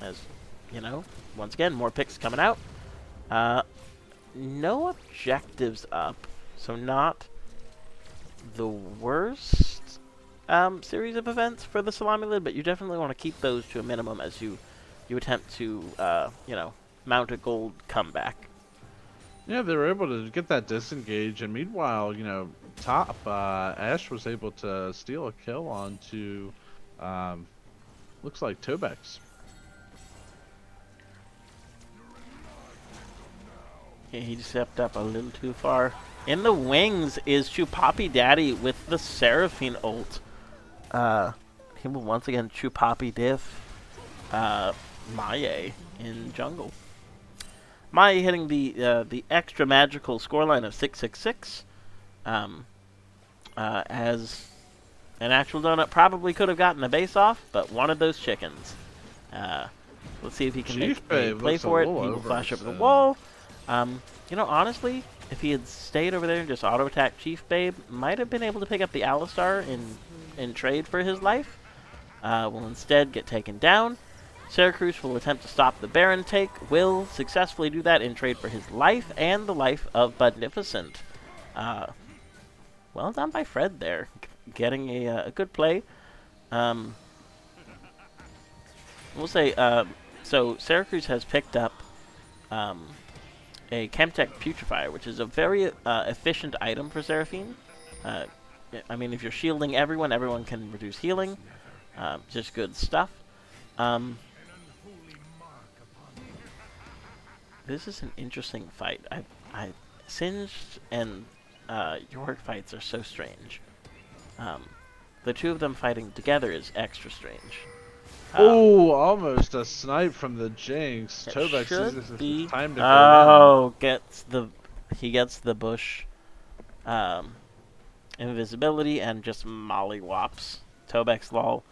As once again, more picks coming out. No objectives up, so not the worst series of events for the Salami lid, but you definitely want to keep those to a minimum as you attempt to mount a gold comeback. Yeah, they were able to get that disengage, and meanwhile, top Ashe was able to steal a kill onto looks like Tobex. Yeah, he stepped up a little too far. In the wings is Chupapi Daddy with the Seraphine ult. He will once again Chupapi diff Maye in jungle. Maye hitting the extra magical scoreline of 666. As an actual donut probably could have gotten a base off, but wanted those chickens. Let's see if he can make a play for it. He will flash over the wall. Honestly, if he had stayed over there and just auto-attacked Chief Babe, might have been able to pick up the Alistar in trade for his life. will instead get taken down. Syracuse will attempt to stop the Baron take, will successfully do that in trade for his life and the life of Budnificent. Well done by Fred there, getting a good play. We'll say, so Syracuse has picked up a Chemtech Putrefier, which is a very efficient item for Seraphine. I mean, if you're shielding everyone, everyone can reduce healing. Just good stuff. This is an interesting fight. Singed and York fights are so strange. The two of them fighting together is extra strange. Oh, almost a snipe from the Jinx. It Tobex should is be. time to go Oh, he gets the bush invisibility and just mollywops Tobex lol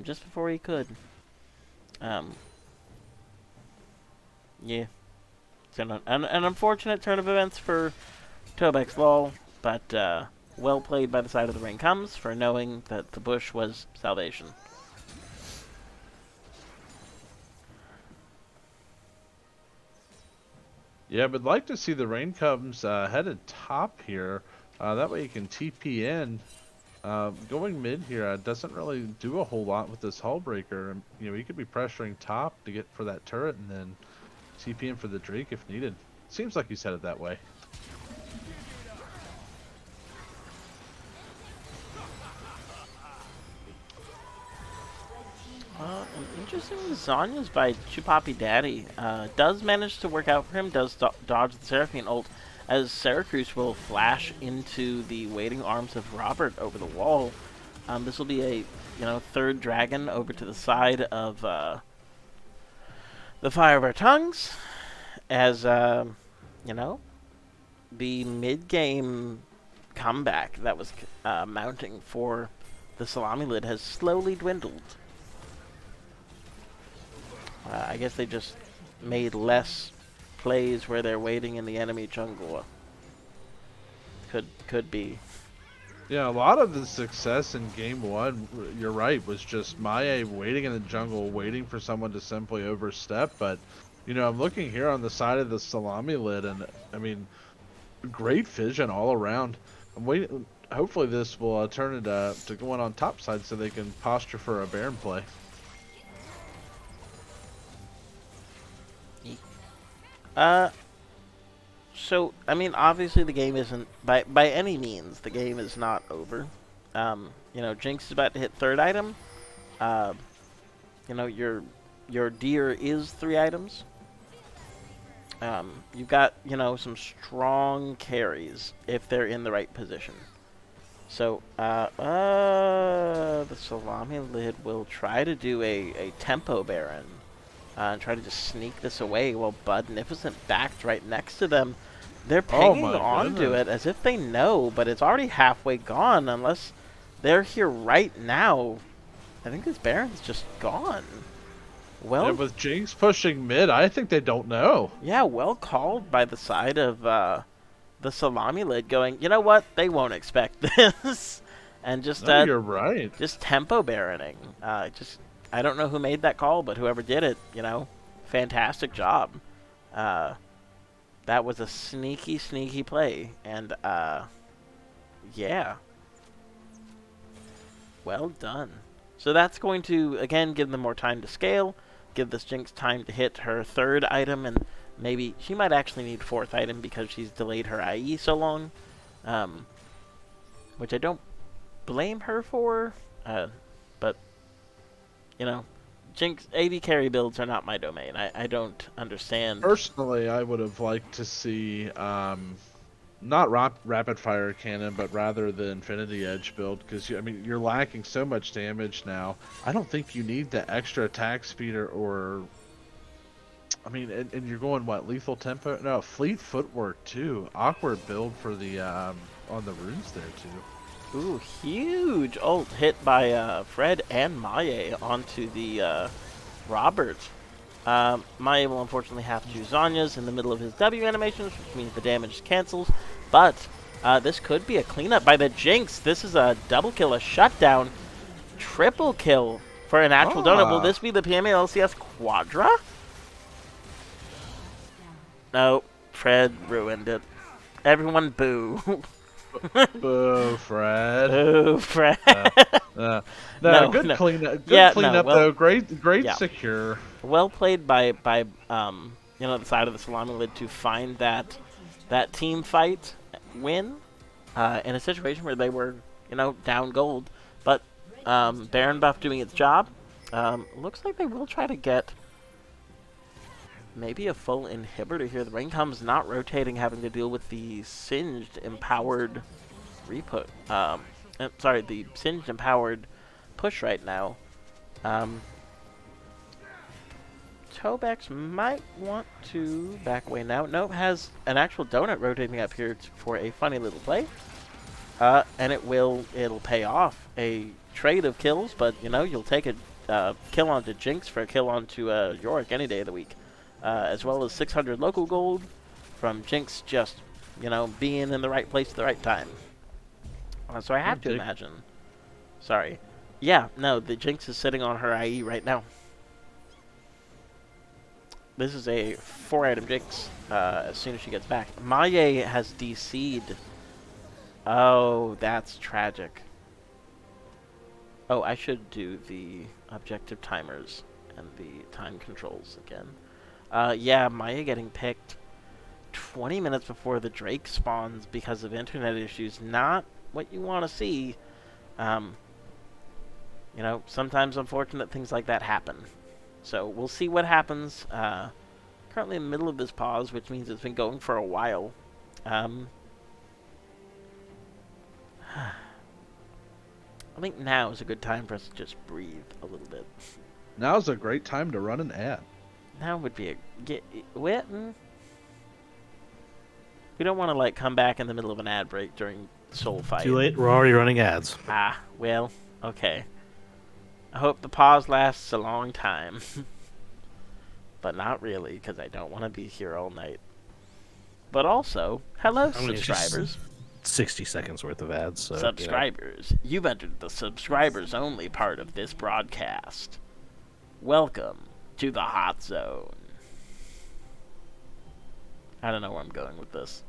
just before he could. Yeah. It's an unfortunate turn of events for Tobex lol, but well played by the side of the ring comes for knowing that the bush was salvation. Yeah, but like to see the rain comes headed top here. That way you can TP in. Going mid here doesn't really do a whole lot with this hull breaker. You know, he could be pressuring top to get for that turret and then TP in for the Drake if needed. Seems like he's headed that way. Interesting Zhonya's by Chupapi Daddy. Does manage to work out for him, does dodge the Seraphine ult, as Syracuse will flash into the waiting arms of Robert over the wall. This will be a, third dragon over to the side of the Fire of Our Tongues, as, the mid-game comeback that was mounting for the Salami lid has slowly dwindled. I guess they just made less plays where they're waiting in the enemy jungle. Could be. Yeah, a lot of the success in game one, you're right, was just Maya waiting in the jungle, waiting for someone to simply overstep. But, I'm looking here on the side of the Salami lid, and, I mean, great vision all around. I'm waiting. Hopefully this will turn it to going on top side so they can posture for a Baron play. So, I mean, obviously the game isn't, by any means, the game is not over. Jinx is about to hit third item. Your deer is 3 items. You've got, some strong carries if they're in the right position. So, the Salami lid will try to do a tempo Baron. And try to just sneak this away while Budnificent backed right next to them. They're pinging onto it as if they know, but it's already halfway gone unless they're here right now. I think this Baron's just gone. Well, yeah, with Jinx pushing mid, I think they don't know. Yeah, well called by the side of the Salami lid going, you know what? They won't expect this. And just you're right. Just tempo Baroning. I don't know who made that call, but whoever did it, fantastic job. That was a sneaky play, and, yeah. Well done. So that's going to, again, give them more time to scale, give this Jinx time to hit her third item, and maybe she might actually need fourth item because she's delayed her IE so long, which I don't blame her for, but Jinx AD carry builds are not my domain. I don't understand. Personally, I would have liked to see not rapid fire cannon, but rather the Infinity Edge build, because you're lacking so much damage now. I don't think you need the extra attack speed or and you're going lethal tempo? No, fleet footwork too. Awkward build for the on the runes there too. Ooh, huge ult hit by Fred and Maye onto the Robert. Maye will unfortunately have to Zhonya's in the middle of his W animations, which means the damage cancels. But this could be a cleanup by the Jinx. This is a double kill, a shutdown, triple kill for an actual donut. Will Ah. this be the PMA LCS Quadra? No, Fred ruined it. Everyone boo. Boo, Fred. Boo, Fred. No, No, good no. cleanup. Good Yeah, cleanup no, well, though. Great yeah. secure. Well played by the side of the Salami lid to find that team fight win in a situation where they were, down gold. But Baron buff doing its job. Looks like they will try to get maybe a full inhibitor here. The Raincome's not rotating, having to deal with the Singed empowered the Singed empowered push right now. Tobex might want to back away now. Nope, has an actual donut rotating up here for a funny little play. And it'll pay off. A trade of kills, but you'll take a kill onto Jinx for a kill onto Yorick any day of the week. As well as 600 local gold from Jinx just, being in the right place at the right time. So I have to imagine. Sorry. Yeah, no, the Jinx is sitting on her IE right now. This is a 4-item Jinx as soon as she gets back. Maye has DC'd. Oh, that's tragic. Oh, I should do the objective timers and the time controls again. Yeah, Maye getting picked 20 minutes before the Drake spawns because of internet issues. Not what you want to see. Sometimes unfortunate things like that happen. So we'll see what happens. Currently in the middle of this pause, which means it's been going for a while. I think now is a good time for us to just breathe a little bit. Now's a great time to run an ad. Now would be we don't want to come back in the middle of an ad break during Soul Fight. Too late. We're already running ads. Well, okay. I hope the pause lasts a long time. But not really, because I don't want to be here all night. But also, hello, subscribers. 60 seconds worth of ads. So, subscribers, you've entered the subscribers only part of this broadcast. Welcome to the Hot Zone. I don't know where I'm going with this.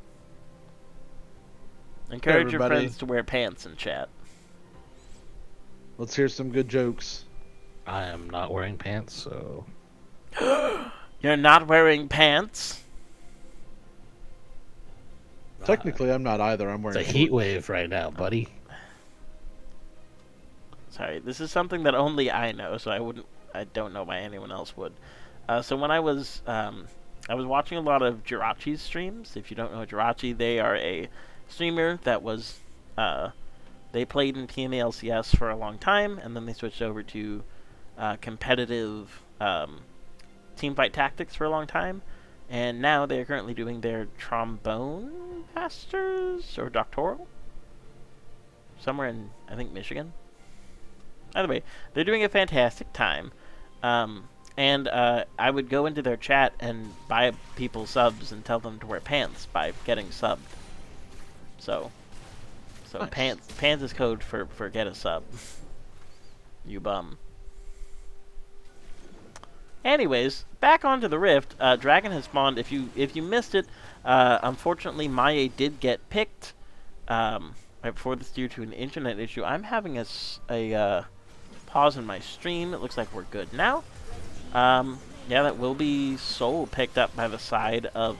Encourage your friends to wear pants in chat. Let's hear some good jokes. I am not wearing pants, so... You're not wearing pants? Technically, I'm not either. I'm wearing It's a heat wave right now, buddy. Sorry, this is something that only I know, so I don't know why anyone else would. So when I was watching a lot of Jirachi's streams. If you don't know Jirachi, they are a streamer that was, they played in PMA LCS for a long time, and then they switched over to competitive teamfight tactics for a long time, and now they are currently doing their trombone masters or doctoral somewhere in, I think, Michigan. Either way, they're doing a fantastic time, and I would go into their chat and buy people subs and tell them to wear pants by getting subbed. So nice. Pants is code for get a sub. You bum. Anyways, back onto the Rift. Dragon has spawned. If you missed it, unfortunately, Maye did get picked right before this due to an internet issue. I'm having a pause in my stream. It looks like we're good now. Yeah, that will be Soul picked up by the side of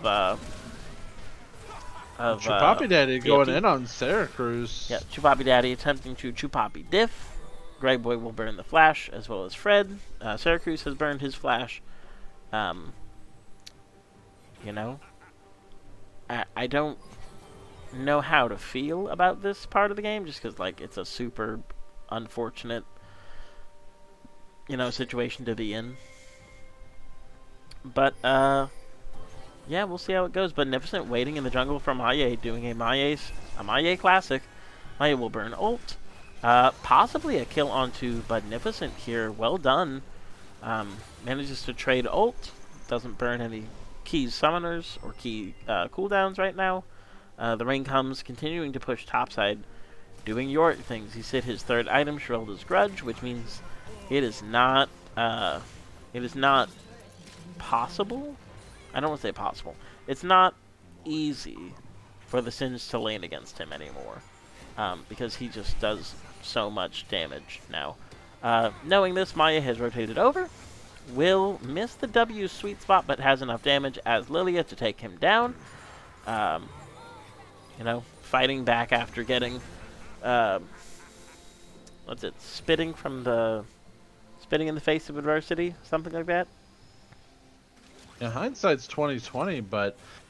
Chupapi Daddy going in on Syracuse. Yeah, Chupapi Daddy attempting to Chupapi diff. Grey Boy will burn the flash, as well as Fred. Syracuse has burned his flash. I don't know how to feel about this part of the game, just because, it's a super unfortunate, situation to be in. But, yeah, we'll see how it goes. Beneficent waiting in the jungle for Maye, doing a Maye classic. Maye will burn ult. Possibly a kill onto Beneficent here. Well done. Manages to trade ult. Doesn't burn any key summoners or key cooldowns right now. The rain comes, continuing to push topside, doing Yorick things. He's hit his third item, Sherelda's Grudge, which means It is not. It is not possible. I don't want to say possible. It's not easy for the Sins to lane against him anymore, because he just does so much damage now. Knowing this, Maya has rotated over. Will miss the W sweet spot, but has enough damage as Lilia to take him down. You know, fighting back after getting, what's it, spitting in the face of adversity, something like that. Yeah, hindsight's 2020,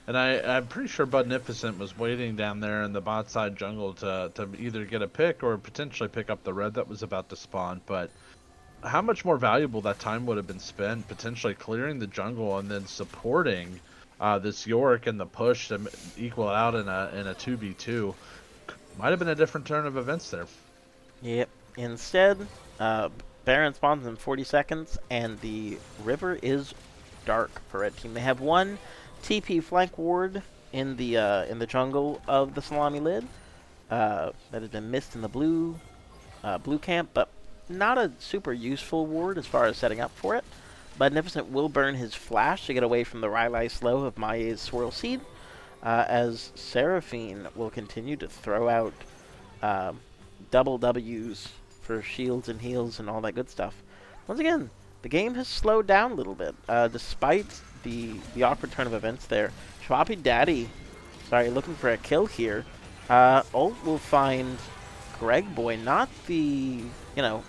and I'm pretty sure Budnificent was waiting down there in the bot side jungle to either get a pick or potentially pick up the red that was about to spawn. But how much more valuable that time would have been spent potentially clearing the jungle and then supporting this Yorick and the push to equal out in a 2v2. Might have been a different turn of events there. Yep. Instead, Baron spawns in 40 seconds, and the river is dark for Red Team. They have one TP flank ward in the jungle of the Salami lid that has been missed in the blue camp, but not a super useful ward as far as setting up for it. Magnificent will burn his flash to get away from the Rylai slow of Maya's Swirl Seed, as Seraphine will continue to throw out double W's for shields and heals and all that good stuff. Once again, the game has slowed down a little bit, despite the awkward turn of events there. Chwapi Daddy, looking for a kill here. Ult will find Greg Boy, not the,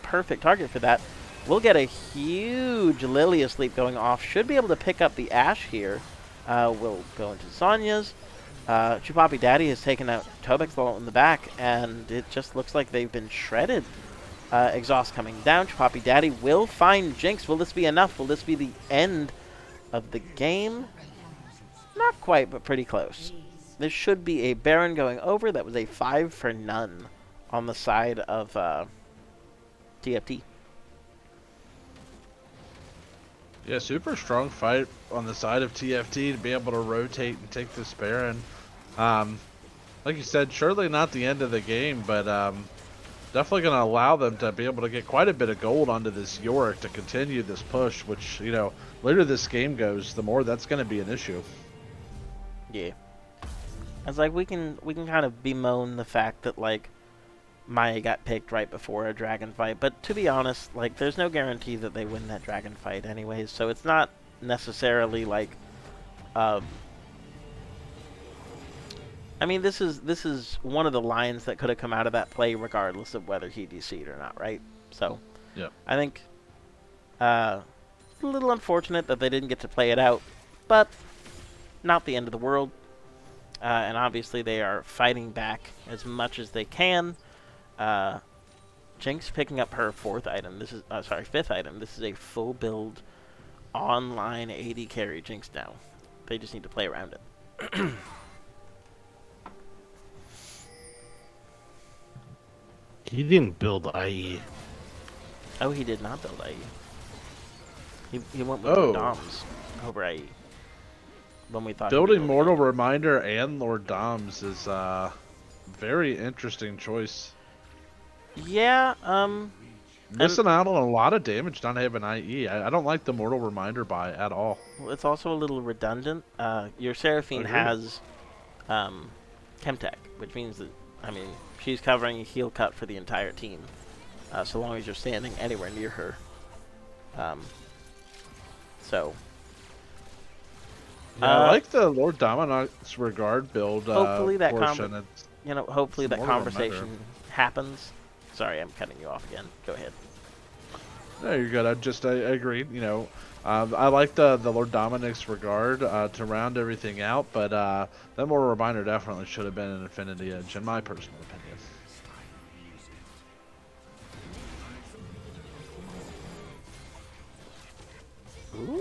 perfect target for that. We'll get a huge Lilia sleep going off. Should be able to pick up the Ashe here. We'll go into Sonya's. Chupapi Daddy has taken out Tobek's ult in the back, and it just looks like they've been shredded. Exhaust coming down. Chupapi Daddy will find Jinx. Will this be enough? Will this be the end of the game? Not quite, but pretty close. This should be a Baron going over. That was a 5 for none on the side of TFT. Yeah, super strong fight on the side of TFT to be able to rotate and take this Baron. Like you said, surely not the end of the game, but definitely going to allow them to be able to get quite a bit of gold onto this Yorick to continue this push, which, later this game goes, the more that's going to be an issue. Yeah. It's like we can kind of bemoan the fact that, like, Maya got picked right before a dragon fight, but to be honest, like, there's no guarantee that they win that dragon fight anyways, so it's not necessarily like, I mean, this is one of the lines that could have come out of that play regardless of whether he DC'd or not, right? So, yeah, I think it's a little unfortunate that they didn't get to play it out, but not the end of the world. And obviously they are fighting back as much as they can. Jinx picking up her fifth item. This is a full build online AD carry Jinx now. They just need to play around it. He didn't build IE. Oh, he did not build IE. He went with the Doms over IE. When we thought building Mortal Reminder and Lord Doms is a very interesting choice. Yeah, missing out on a lot of damage not having IE. I don't like the Mortal Reminder buy at all. Well, it's also a little redundant. Your Seraphine has Chemtech, which means that, she's covering a heal cut for the entire team, so long as you're standing anywhere near her. Yeah, I like the Lord Dominant's Regard build. Hopefully that portion. Hopefully that conversation happens. Sorry, I'm cutting you off again. Go ahead. No, you're good. I agree. I like the Lord Dominic's Regard to round everything out, but that Mortal Reminder definitely should have been an Infinity Edge, in my personal opinion.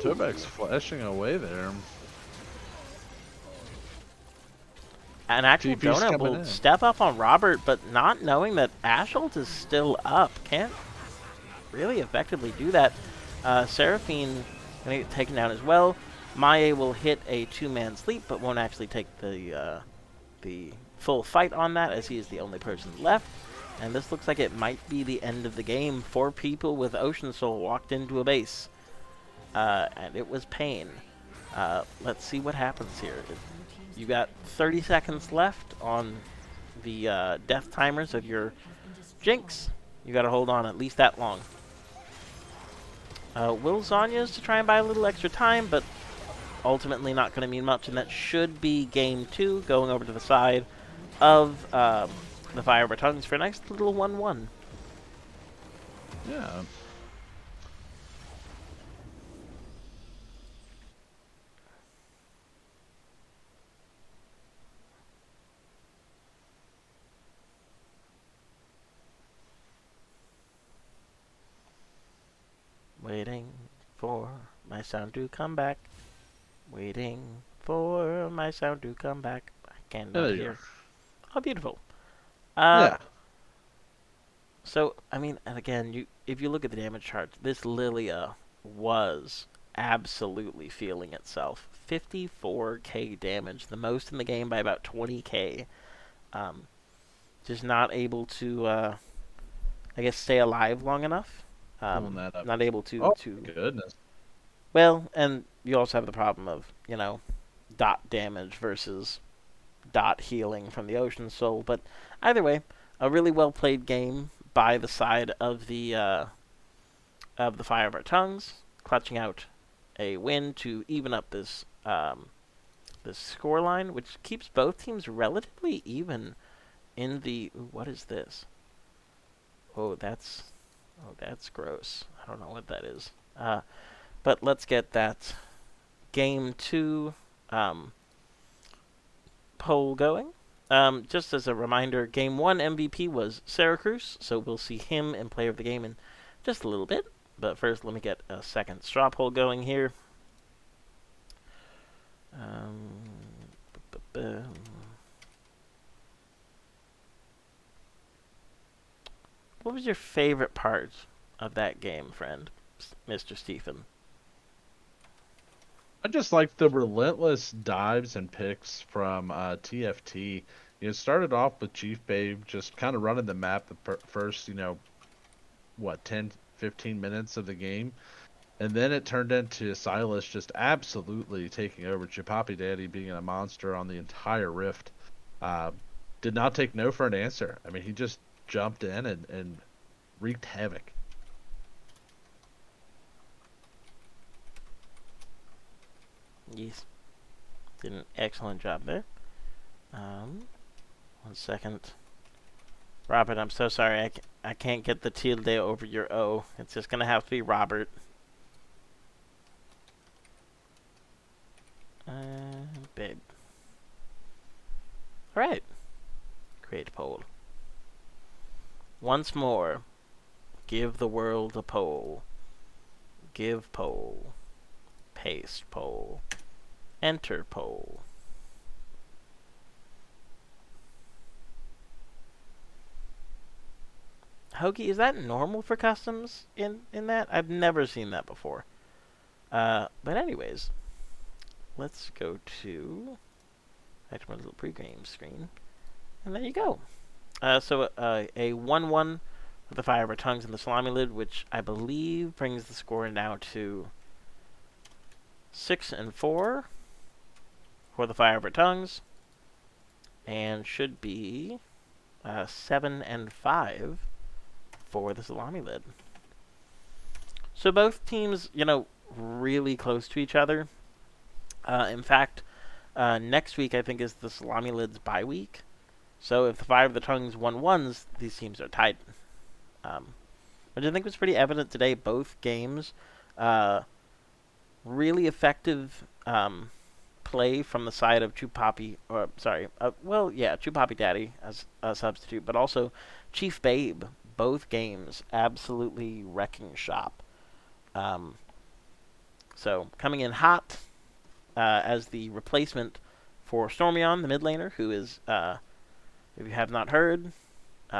Tobek's flashing away there. An actual donut will step up on Robert, but not knowing that Asholt is still up. Can't really effectively do that. Seraphine going to get taken down as well. Maya will hit a two-man sleep, but won't actually take the full fight on that, as he is the only person left. And this looks like it might be the end of the game. 4 people with Ocean Soul walked into a base. And it was pain. Let's see what happens here. You got 30 seconds left on the death timers of your Jinx. You got to hold on at least that long. Will Zonya's to try and buy a little extra time, but ultimately not going to mean much, and that should be game 2, going over to the side of the Fire of our Tongues for a nice little 1-1. Yeah. Waiting for my sound to come back. Waiting for my sound to come back. I There cannot you hear. go. Oh, beautiful. Yeah. So, I mean, and again, if you look at the damage chart, this Lilia was absolutely feeling itself. 54k damage, the most in the game by about 20k. Just not able to, I guess, stay alive long enough. Pulling that up. Not able Oh, to. goodness. Well, and you also have the problem of, dot damage versus dot healing from the Ocean Soul. But either way, a really well played game by the side of the Fire of Our Tongues, clutching out a win to even up this score line, which keeps both teams relatively even in the. Ooh, what is this? Oh, that's gross. I don't know what that is. But let's get that game 2 poll going. Just as a reminder, Game 1 MVP was Syracuse, so we'll see him in Player of the Game in just a little bit. But first, let me get a second straw poll going here. What was your favorite part of that game, friend, Mr. Stephen? I just like the relentless dives and picks from TFT. It started off with Chief Babe just kind of running the map the first, 10, 15 minutes of the game. And then it turned into Silas just absolutely taking over. Chipoppy Daddy being a monster on the entire rift. Uh, did not take no for an answer. I mean, he just jumped in and wreaked havoc. Yes, did an excellent job there. 1 second. Robert, I'm so sorry. I can't get the tilde over your O. It's just going to have to be Robert. Babe. Alright. Create poll. Once more, give the world a poll. Give poll. Paste poll. Enter poll. Hoagie, is that normal for customs in that? I've never seen that before. But anyways, let's go to back to my little pregame screen, and there you go. So a 1-1 with the Fire of Our Tongues and the Salami Lid, which I believe brings the score now to 6-4 for the Fire of Our Tongues, and should be 7-5 for the Salami Lid. So both teams, really close to each other. In fact, next week I think is the Salami Lid's bye week. So if the Fire of the Tongues won ones, these teams are tied. Which I think was pretty evident today. Both games, really effective play from the side of Chupapi, Chupapi Daddy as a substitute, but also Chief Babe. Both games absolutely wrecking shop. So coming in hot as the replacement for Stormion, the mid laner, who is, if you have not heard,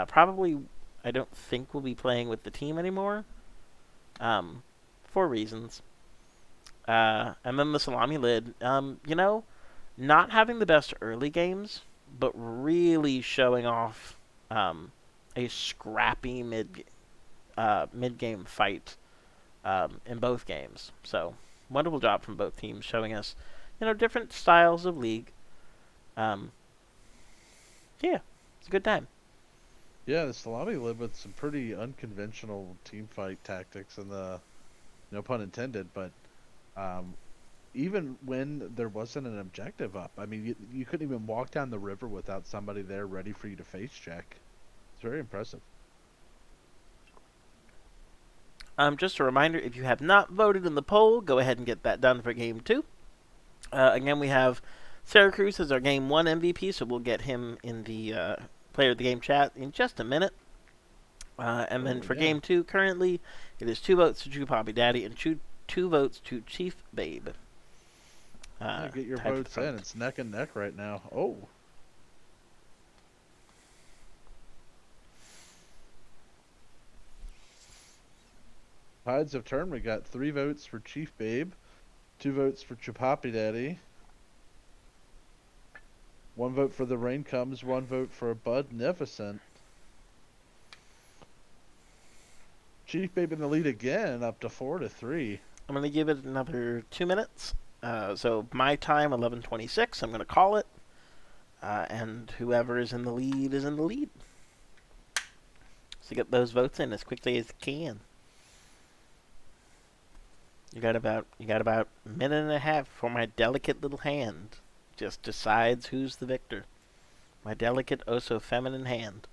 probably I don't think will be playing with the team anymore, for reasons. And then the Salami Lid, not having the best early games, but really showing off a scrappy mid game fight in both games. So wonderful job from both teams, showing us different styles of League. Um, yeah, it's a good time. Yeah, the Salami lived with some pretty unconventional team fight tactics, and no pun intended, but um, even when there wasn't an objective up, I mean, you couldn't even walk down the river without somebody there ready for you to face check. It's very impressive. Just a reminder, if you have not voted in the poll, go ahead and get that done for Game 2. Again, we have Syracuse as our Game 1 MVP, so we'll get him in the Player of the Game chat in just a minute. And then for Yeah. Game 2, currently, it is 2 votes to True Poppy Daddy and two votes to Chief Babe. Yeah, get your votes in. It's neck and neck right now. Oh. Tides have turned. We got 3 votes for Chief Babe, 2 votes for Chupapi Daddy, 1 vote for The Rain Comes, 1 vote for Budnificent. Chief Babe in the lead again, up to 4-3. I'm going to give it another 2 minutes. So my time, 11:26. I'm going to call it. And whoever is in the lead is in the lead. So get those votes in as quickly as you can. You got about a minute and a half for my delicate little hand just decides who's the victor. My delicate, oh so feminine hand.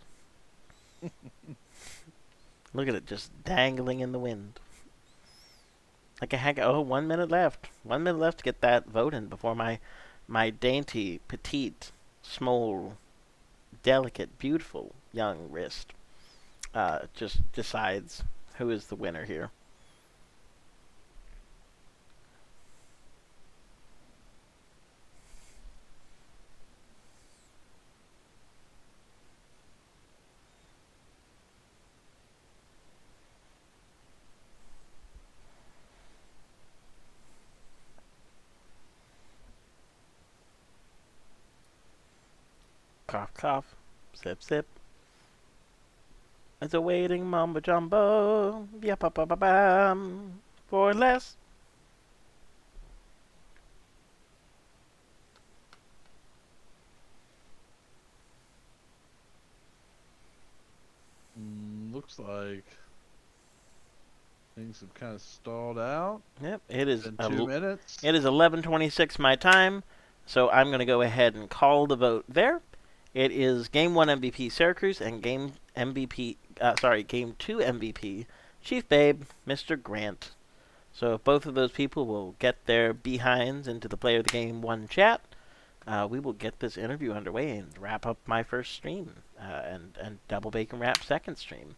Look at it just dangling in the wind. Like a hag. Oh, 1 minute left. 1 minute left to get that vote in before my dainty, petite, small, delicate, beautiful young wrist just decides who is the winner here. Cough, cough. Sip, sip. It's a waiting mumbo jumbo. Yeah, ba ba ba bam. For less. Looks like things have kind of stalled out. Yep, it is In 2 minutes. It is 11:26 my time, so I'm going to go ahead and call the vote there. It is Game 1 MVP Syracuse and Game Game 2 MVP Chief Babe, Mr. Grant. So if both of those people will get their behinds into the Player of the Game 1 chat, we will get this interview underway and wrap up my first stream and Double Bacon Wrap second stream.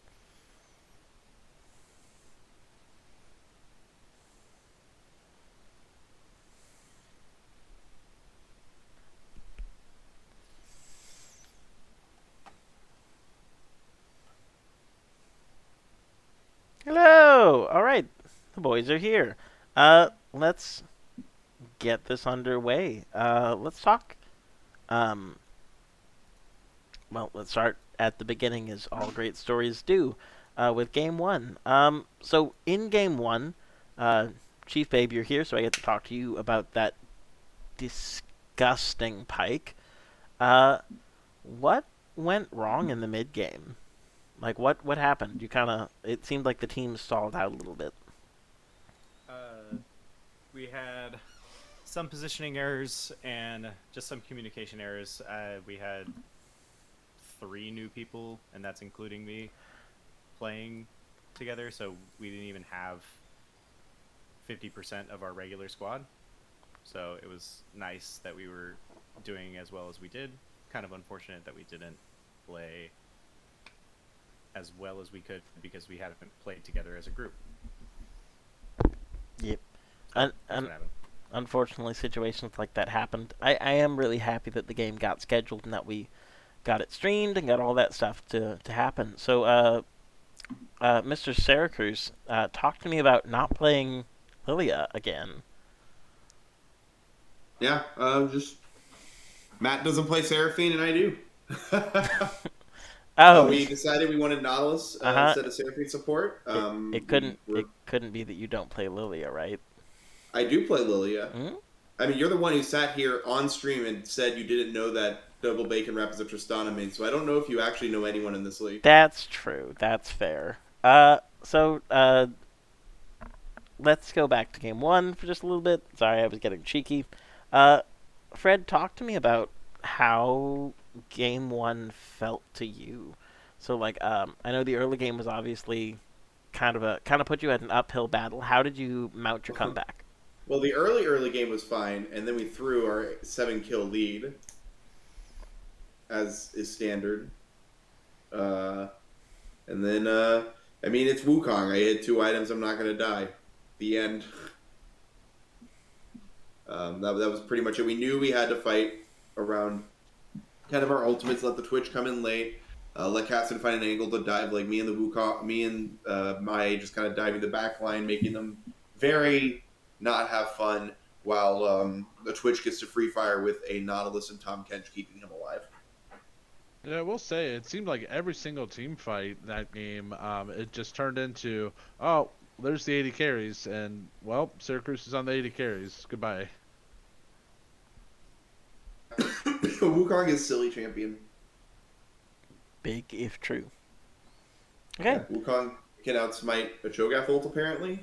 Hello! Alright, the boys are here. Let's get this underway. Let's talk. Well, let's start at the beginning, as all great stories do, with Game 1. So in Game 1, Chief Babe, you're here, so I get to talk to you about that disgusting pike. What went wrong in the mid game? Like, what happened? It seemed like the team stalled out a little bit. We had some positioning errors and just some communication errors. We had 3 new people, and that's including me, playing together, so we didn't even have 50% of our regular squad. So it was nice that we were doing as well as we did. Kind of unfortunate that we didn't play as well as we could because we hadn't played together as a group. Yep. So And unfortunately, situations like that happened. I am really happy that the game got scheduled and that we got it streamed and got all that stuff to happen. So, Mr. Syracuse, talk to me about not playing Lilia again. Yeah, just Matt doesn't play Seraphine and I do. Oh, We decided we wanted Nautilus uh-huh. instead of Seraphine support. It couldn't be that you don't play Lilia, right? I do play Lilia. Hmm? I mean, you're the one who sat here on stream and said you didn't know that Double Bacon Wrap is a Tristana main, so I don't know if you actually know anyone in this league. That's true. That's fair. So let's go back to game one for just a little bit. Sorry, I was getting cheeky. Uh, Fred, talk to me about how game one felt to you. So, like, I know the early game was obviously kind of put you at an uphill battle. How did you mount your comeback? Well, the early game was fine, and then we threw our 7-kill lead, as is standard. And then, I mean, it's Wukong. I hit 2 items. I'm not going to die. The end. That was pretty much it. We knew we had to fight around kind of our ultimates, let the Twitch come in late, let Caston find an angle to dive. Like me and the Wukong, me and Mai just kind of diving the back line, making them very not have fun, while the Twitch gets to free fire with a Nautilus and Tom Kench keeping him alive. Yeah, I will say it seemed like every single team fight that game, it just turned into, oh, there's the 80 carries, and well, Syracuse is on the 80 carries. Goodbye. Wukong is silly champion. Big if true. Okay. Yeah, Wukong can outsmite a Cho'Gath ult apparently.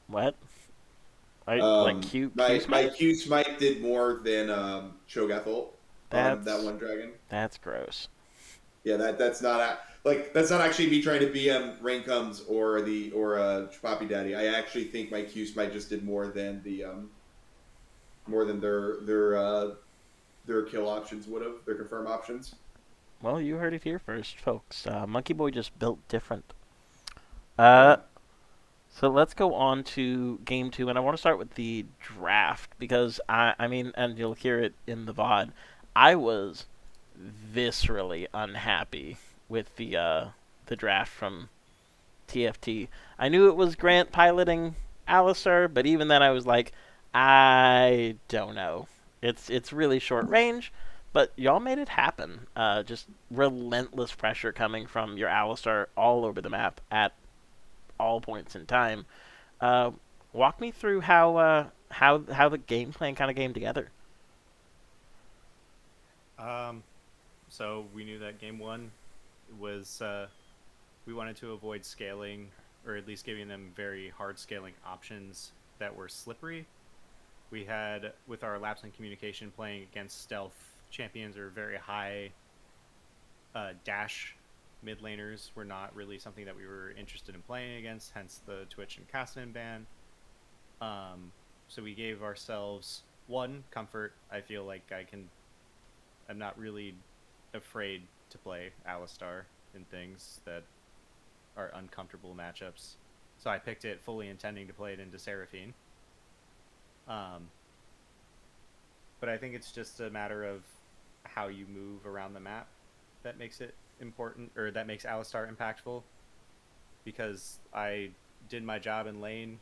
What? Like Q my smite? Q smite did more than Cho'Gath ult on That's that one dragon. that's gross. Yeah, that's not that's not actually me trying to BM Raincomes or Poppy Daddy. I actually think my Q smite just did more than their kill options would have, their confirm options. Well, you heard it here first, folks. Monkey Boy just built different. Yeah. So let's go on to game two, and I want to start with the draft because I mean, and you'll hear it in the VOD. I was viscerally unhappy with the draft from TFT. I knew it was Grant piloting Alistair, but even then I was like, I don't know. It's really short range, but y'all made it happen. Just relentless pressure coming from your Alistair all over the map at all points in time. Uh, Walk me through how the game plan kind of came together. So we knew that game one was we wanted to avoid scaling, or at least giving them very hard scaling options that were slippery. We had, with our lapse in communication, playing against stealth champions or very high dash mid laners were not really something that we were interested in playing against, hence the Twitch and Cassian ban. So we gave ourselves one comfort. I feel like I'm not really afraid to play Alistar in things that are uncomfortable matchups. So I picked it fully intending to play it into Seraphine. But I think it's just a matter of how you move around the map that makes it important, or that makes Alistar impactful. Because I did my job in lane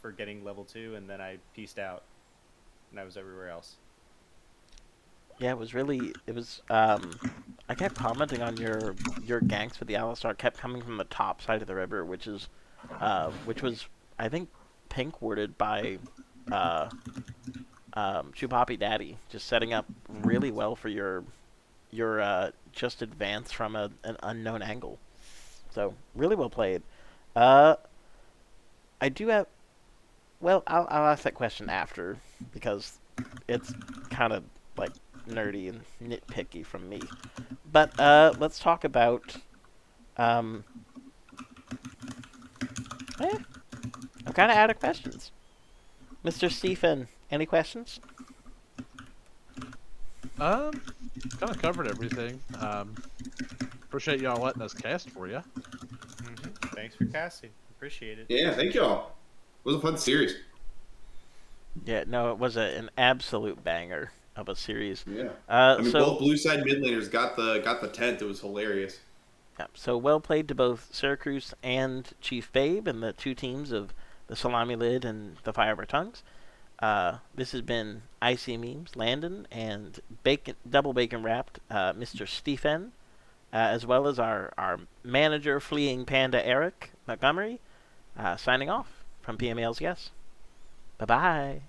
for getting level 2, and then I pieced out, and I was everywhere else. Yeah, it was. I kept commenting on your ganks with the Alistar kept coming from the top side of the river, which was I think pink worded by Chupapi Daddy, just setting up really well for your just advance from an unknown angle. So really well played. I do have. Well, I'll ask that question after because it's kind of like nerdy and nitpicky from me. But let's talk about. I'm kind of out of questions. Mr. Stephen, any questions? Kind of covered everything. Appreciate y'all letting us cast for you. Thanks for casting. Appreciate it. Yeah, thank y'all. It was a fun series. Yeah, no, it was an absolute banger of a series. Yeah, I mean, so both blue side mid laners got the tent. It was hilarious. yeah, so well played to both Syracuse and Chief Babe and the two teams of the Salami Lid and the Firever Tongues. This has been IC Memes, Landon, and Double Bacon Wrapped, Mr. Stephen. as well as our manager, Fleeing Panda Eric Montgomery, signing off from PMA LCS. Bye-bye.